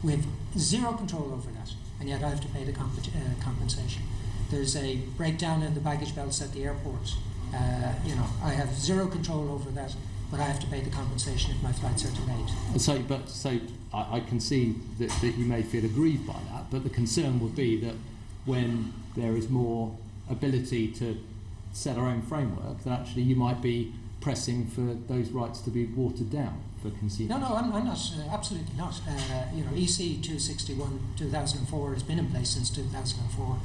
We have zero control over that, and yet I have to pay the compensation. There's a breakdown in the baggage belts at the airport. I have zero control over that, but I have to pay the compensation if my flights are delayed. So I can see that you may feel aggrieved by that, but the concern would be that when there is more ability to set our own framework, that actually you might be pressing for those rights to be watered down for consumers. No, I'm not. Absolutely not. EC 261 2004 has been in place since 2004.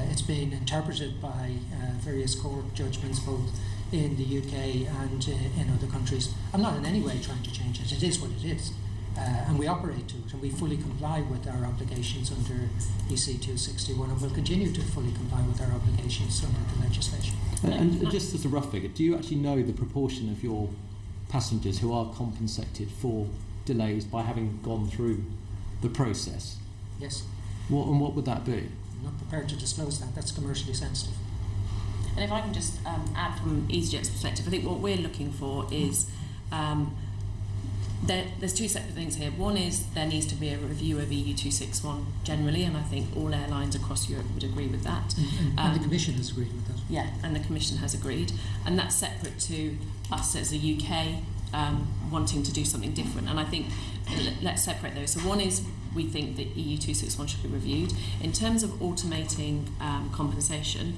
It's been interpreted by various court judgments both in the UK and in other countries. I'm not in any way trying to change it. It is what it is. And we operate to it, and we fully comply with our obligations under EC 261, and will continue to fully comply with our obligations under the legislation. And just as a rough figure, do you actually know the proportion of your passengers who are compensated for delays by having gone through the process? Yes. What would that be? I'm not prepared to disclose that. That's commercially sensitive. And if I can just add from EasyJet's perspective, I think what we're looking for is there's two separate things here. One is there needs to be a review of EU 261 generally, and I think all airlines across Europe would agree with that. And the Commission has agreed with that. Yeah, and the Commission has agreed. And that's separate to us as a UK wanting to do something different. And I think let's separate those. So one is we think that EU 261 should be reviewed. In terms of automating compensation,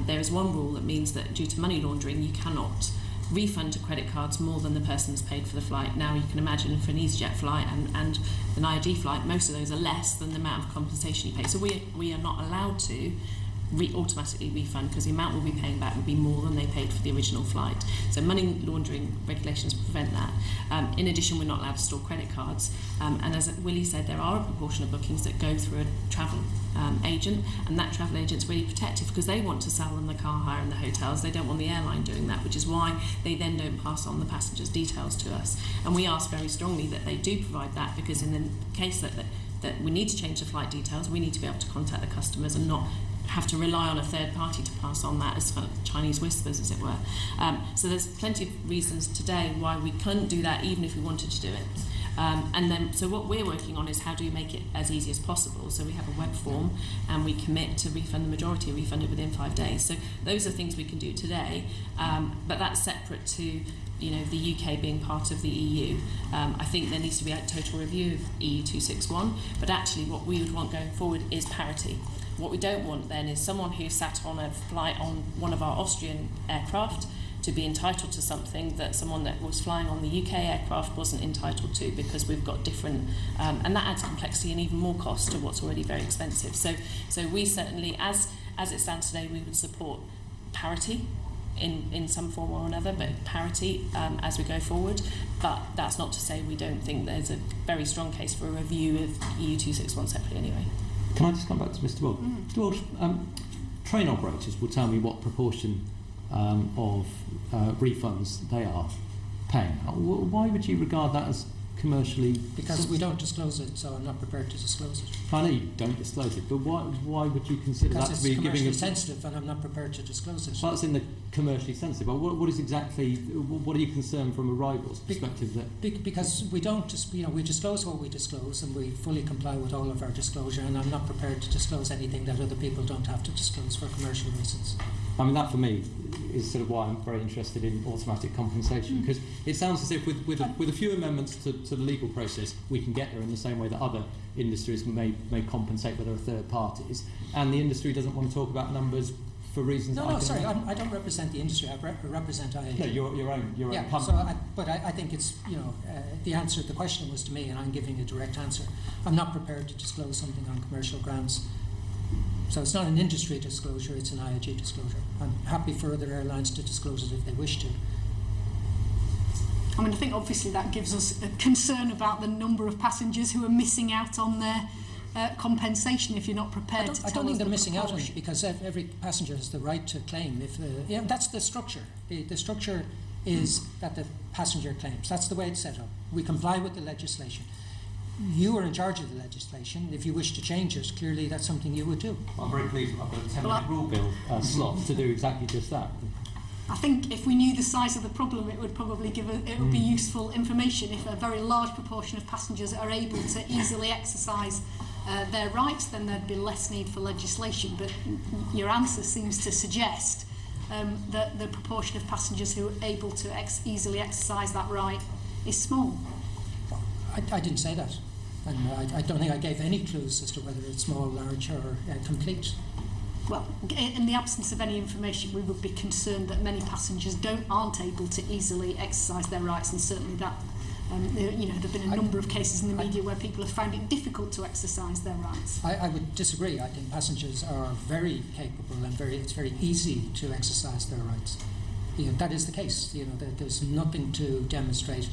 there is one rule that means that due to money laundering, you cannot refund to credit cards more than the person has paid for the flight. Now you can imagine for an EasyJet flight and an IAG flight, most of those are less than the amount of compensation you pay. So we are not allowed to automatically refund because the amount we'll be paying back would be more than they paid for the original flight. So money laundering regulations prevent that. In addition, we're not allowed to store credit cards. And as Willie said, there are a proportion of bookings that go through a travel agent, and that travel agent's really protective because they want to sell them the car hire and the hotels. They don't want the airline doing that, which is why they then don't pass on the passengers' details to us. And we ask very strongly that they do provide that, because in the case that we need to change the flight details, we need to be able to contact the customers and not have to rely on a third party to pass on that as kind of Chinese whispers, as it were. So there's plenty of reasons today why we couldn't do that even if we wanted to do it. And then, so what we're working on is how do we make it as easy as possible. So we have a web form and we commit to refund the majority, refund it within 5 days. So those are things we can do today, but that's separate to the UK being part of the EU. I think there needs to be a total review of EU 261, but actually what we would want going forward is parity. What we don't want then is someone who sat on a flight on one of our Austrian aircraft to be entitled to something that someone that was flying on the UK aircraft wasn't entitled to, because we've got different, and that adds complexity and even more cost to what's already very expensive. So we certainly, as it stands today, we would support parity in some form or another, but parity as we go forward. But that's not to say we don't think there's a very strong case for a review of EU 261 separately anyway. Can I just come back to Mr. Walsh? Mr. Walsh, train operators will tell me what proportion of refunds they are paying. Why would you regard that as commercially? Because we don't disclose it, so I'm not prepared to disclose it. I know you don't disclose it, but why would you consider that to be giving? Because it's commercially sensitive, and I'm not prepared to disclose it. Well, that's in the commercially sensitive. But what is exactly? What are you concerned from a rival's perspective? Because we don't, we disclose what we disclose, and we fully comply with all of our disclosure. And I'm not prepared to disclose anything that other people don't have to disclose for commercial reasons. I mean, that for me is sort of why I'm very interested in automatic compensation, because it sounds as if with a few amendments to the legal process, we can get there in the same way that other industries may compensate where there are third parties, and the industry doesn't want to talk about numbers for reasons. Sorry, I don't represent the industry. I represent IAG. No, your own company. So I think it's the answer to the question was to me, and I'm giving a direct answer. I'm not prepared to disclose something on commercial grounds. So it's not an industry disclosure, it's an IAG disclosure. I'm happy for other airlines to disclose it if they wish to. I mean, I think obviously that gives us a concern about the number of passengers who are missing out on their compensation if you're not prepared to tell us. I don't think they're missing out on it, because every passenger has the right to claim. That's the structure. The structure is that the passenger claims. That's the way it's set up. We comply with the legislation. You are in charge of the legislation. If you wish to change it, clearly that's something you would do. Well, I'm very pleased I've got a 10-minute rule bill slot to do exactly just that. I think if we knew the size of the problem, it would probably be useful information. If a very large proportion of passengers are able to easily exercise their rights, then there'd be less need for legislation. But your answer seems to suggest that the proportion of passengers who are able to easily exercise that right is small. I didn't say that. And I don't think I gave any clues as to whether it's small, large, or complete. Well, in the absence of any information, we would be concerned that many passengers aren't able to easily exercise their rights, and certainly that, there have been a number of cases in the media where people have found it difficult to exercise their rights. I would disagree. I think passengers are very capable and it's very easy to exercise their rights. That is the case. There's nothing to demonstrate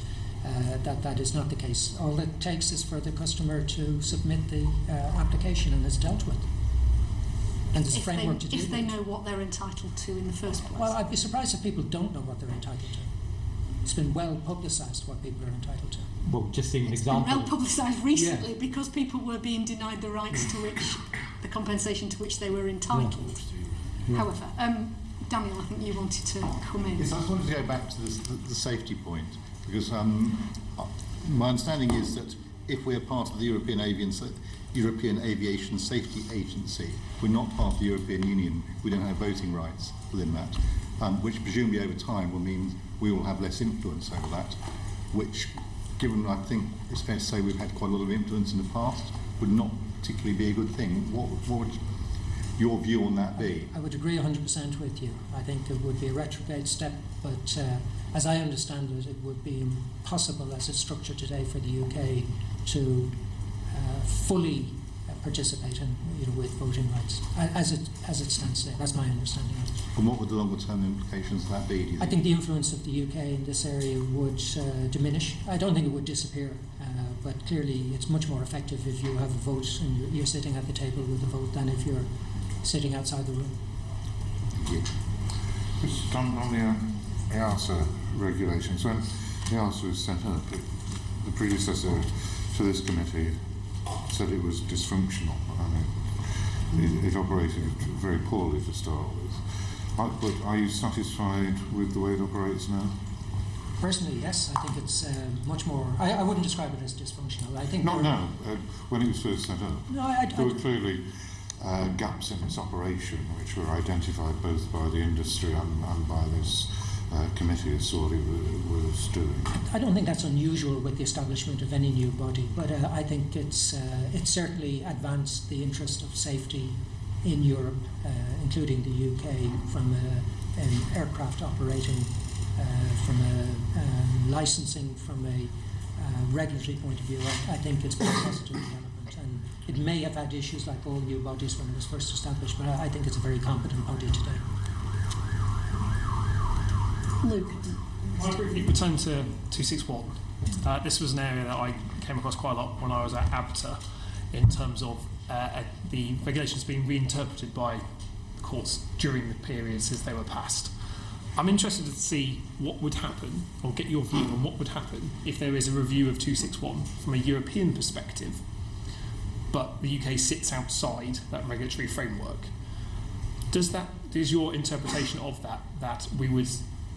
that is not the case. All it takes is for the customer to submit the application, and it's dealt with. And there's a framework to do if they know what they're entitled to in the first place. Well, I'd be surprised if people don't know what they're entitled to. It's been well publicised what people are entitled to. Well, just an example. It's been well publicised recently because people were being denied the rights to which, the compensation to which they were entitled. Yeah. However, Daniel, I think you wanted to come in. Yes, I just wanted to go back to the safety point, because my understanding is that if we're part of the European Aviation Safety Agency, we're not part of the European Union. We don't have voting rights within that, which presumably over time will mean we will have less influence over that, which, given I think it's fair to say we've had quite a lot of influence in the past, would not particularly be a good thing. What would your view on that be? I would agree 100% with you. I think it would be a retrograde step, but as I understand it, it would be impossible as it's structured today for the UK to fully participate in, with voting rights as it stands today. That's my understanding of it. And what would the longer term implications of that be? I think the influence of the UK in this area would diminish. I don't think it would disappear, but clearly it's much more effective if you have a vote and you're sitting at the table with a vote than if you're sitting outside the room. Just on the EASA regulations, when EASA was set up, the predecessor to this committee said it was dysfunctional. it operated very poorly to start with. But are you satisfied with the way it operates now? Personally, yes. I think it's much more. I wouldn't describe it as dysfunctional. I think not now. When it was first set up, no, there were clearly gaps in its operation, which were identified both by the industry and by this committee as Saudi was doing. I don't think that's unusual with the establishment of any new body, but I think it's certainly advanced the interest of safety in Europe, including the UK, from an aircraft operating, from a licensing, from a regulatory point of view. I think it's been a positive development, and it may have had issues like all new bodies when it was first established, but I think it's a very competent body today. Luke. I'll briefly return to 261. This was an area that I came across quite a lot when I was at ABTA, in terms of the regulations being reinterpreted by courts during the period since they were passed. I'm interested to see what would happen, or get your view on what would happen if there is a review of 261 from a European perspective, but the UK sits outside that regulatory framework. Does your interpretation of that we would,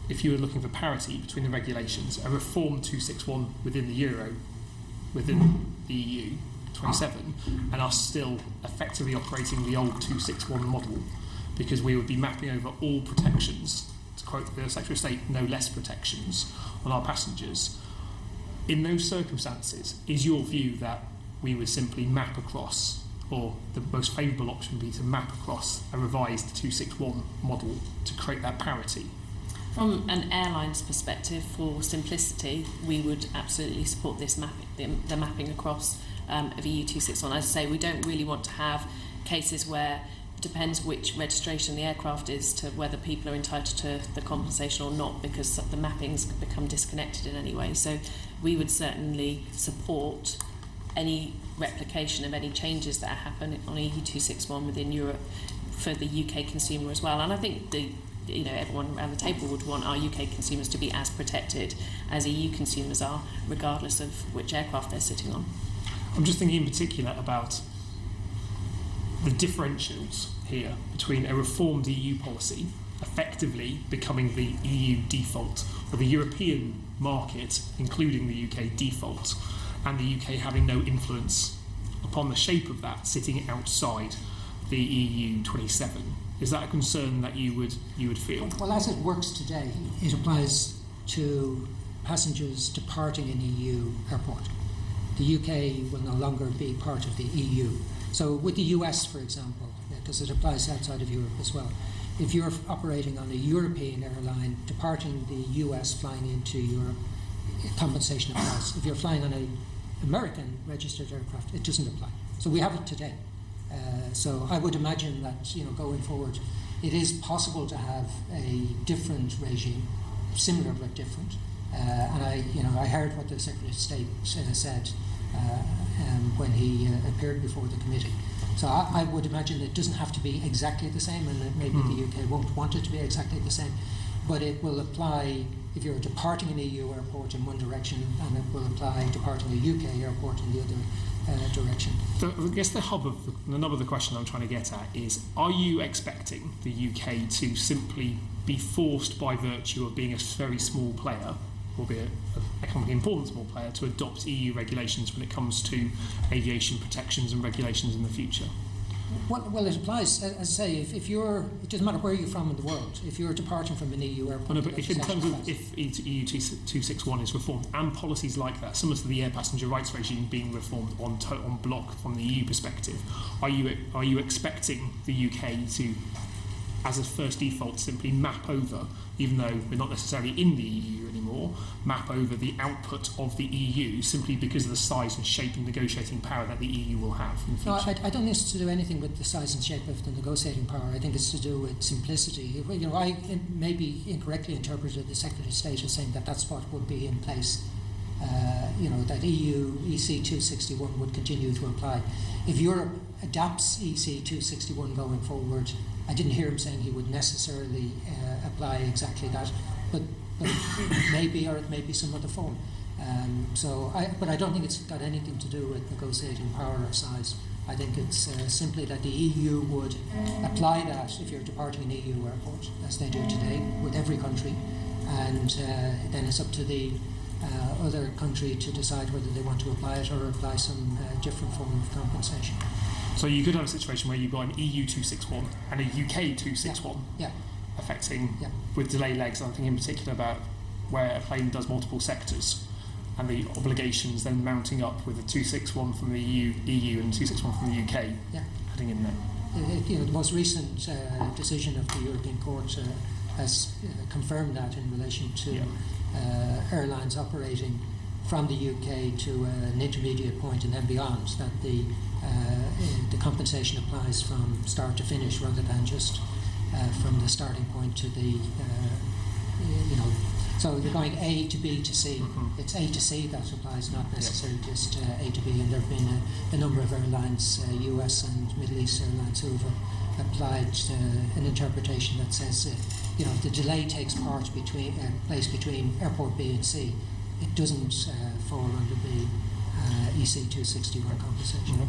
if you were looking for parity between the regulations, a reformed 261 within the Euro, within the EU 27, and us still effectively operating the old 261 model, because we would be mapping over all protections, to quote the Secretary of State, no less protections on our passengers. In those circumstances, is your view that we would simply map across, or the most favourable option would be to map across a revised 261 model to create that parity? From an airline's perspective, for simplicity, we would absolutely support this the mapping across of EU 261. As I say, we don't really want to have cases where it depends which registration the aircraft is to whether people are entitled to the compensation or not, because the mappings become disconnected in any way. So we would certainly support any replication of any changes that happen on EU 261 within Europe for the UK consumer as well. And I think everyone around the table would want our UK consumers to be as protected as EU consumers are, regardless of which aircraft they're sitting on. I'm just thinking in particular about the differentials here between a reformed EU policy effectively becoming the EU default, or the European market, including the UK default, and the UK having no influence upon the shape of that, sitting outside the EU 27. Is that a concern that you would feel? Well, as it works today, it applies to passengers departing an EU airport. The UK will no longer be part of the EU. So with the US, for example, because it applies outside of Europe as well, if you're operating on a European airline, departing the US, flying into Europe, compensation applies. If you're flying on an American registered aircraft, it doesn't apply. So we have it today. So I would imagine that going forward, it is possible to have a different regime, similar but different. And I heard what the Secretary of State said when he appeared before the committee. So I would imagine it doesn't have to be exactly the same, and that maybe the UK won't want it to be exactly the same, but it will apply if you're departing an EU airport in one direction, and it will apply departing a UK airport in the other direction. So I guess the nub of the question I'm trying to get at is, are you expecting the UK to simply be forced by virtue of being a very small player, albeit an economically important small player, to adopt EU regulations when it comes to aviation protections and regulations in the future? Well, it applies, as I say, if you're, it doesn't matter where you're from in the world, if you're departing from an EU airport. No, but if in terms of if EU 261 is reformed and policies like that, similar to the air passenger rights regime being reformed on block from the EU perspective, are you expecting the UK to, as a first default, simply map over, even though we're not necessarily in the EU anymore, map over the output of the EU simply because of the size and shape and negotiating power that the EU will have in the future? No, I don't think it's to do anything with the size and shape of the negotiating power. I think it's to do with simplicity. I maybe incorrectly interpreted the Secretary of State as saying that that's what would be in place. That EU EC 261 would continue to apply. If Europe adapts EC 261 going forward, I didn't hear him saying he would necessarily apply exactly that, but maybe, or it may be some other form. But I don't think it's got anything to do with negotiating power or size. I think it's simply that the EU would apply that if you're departing an EU airport, as they do today with every country, and then it's up to the other country to decide whether they want to apply it or apply some different form of compensation. So you could have a situation where you've got an EU 261 and a UK 261 affecting, with delay legs. I'm thinking in particular about where a plane does multiple sectors and the obligations then mounting up with a 261 from the EU and 261 from the UK heading in there. The most recent decision of the European Court has confirmed that in relation to airlines operating from the UK to an intermediate point and then beyond, that the compensation applies from start to finish rather than just from the starting point to the, so you're going A to B to C. It's A to C that applies, not necessarily just A to B. And there have been a number of airlines, US and Middle East airlines, who have applied an interpretation that says, if the delay takes place between airport B and C, it doesn't fall under the EC 261 compensation.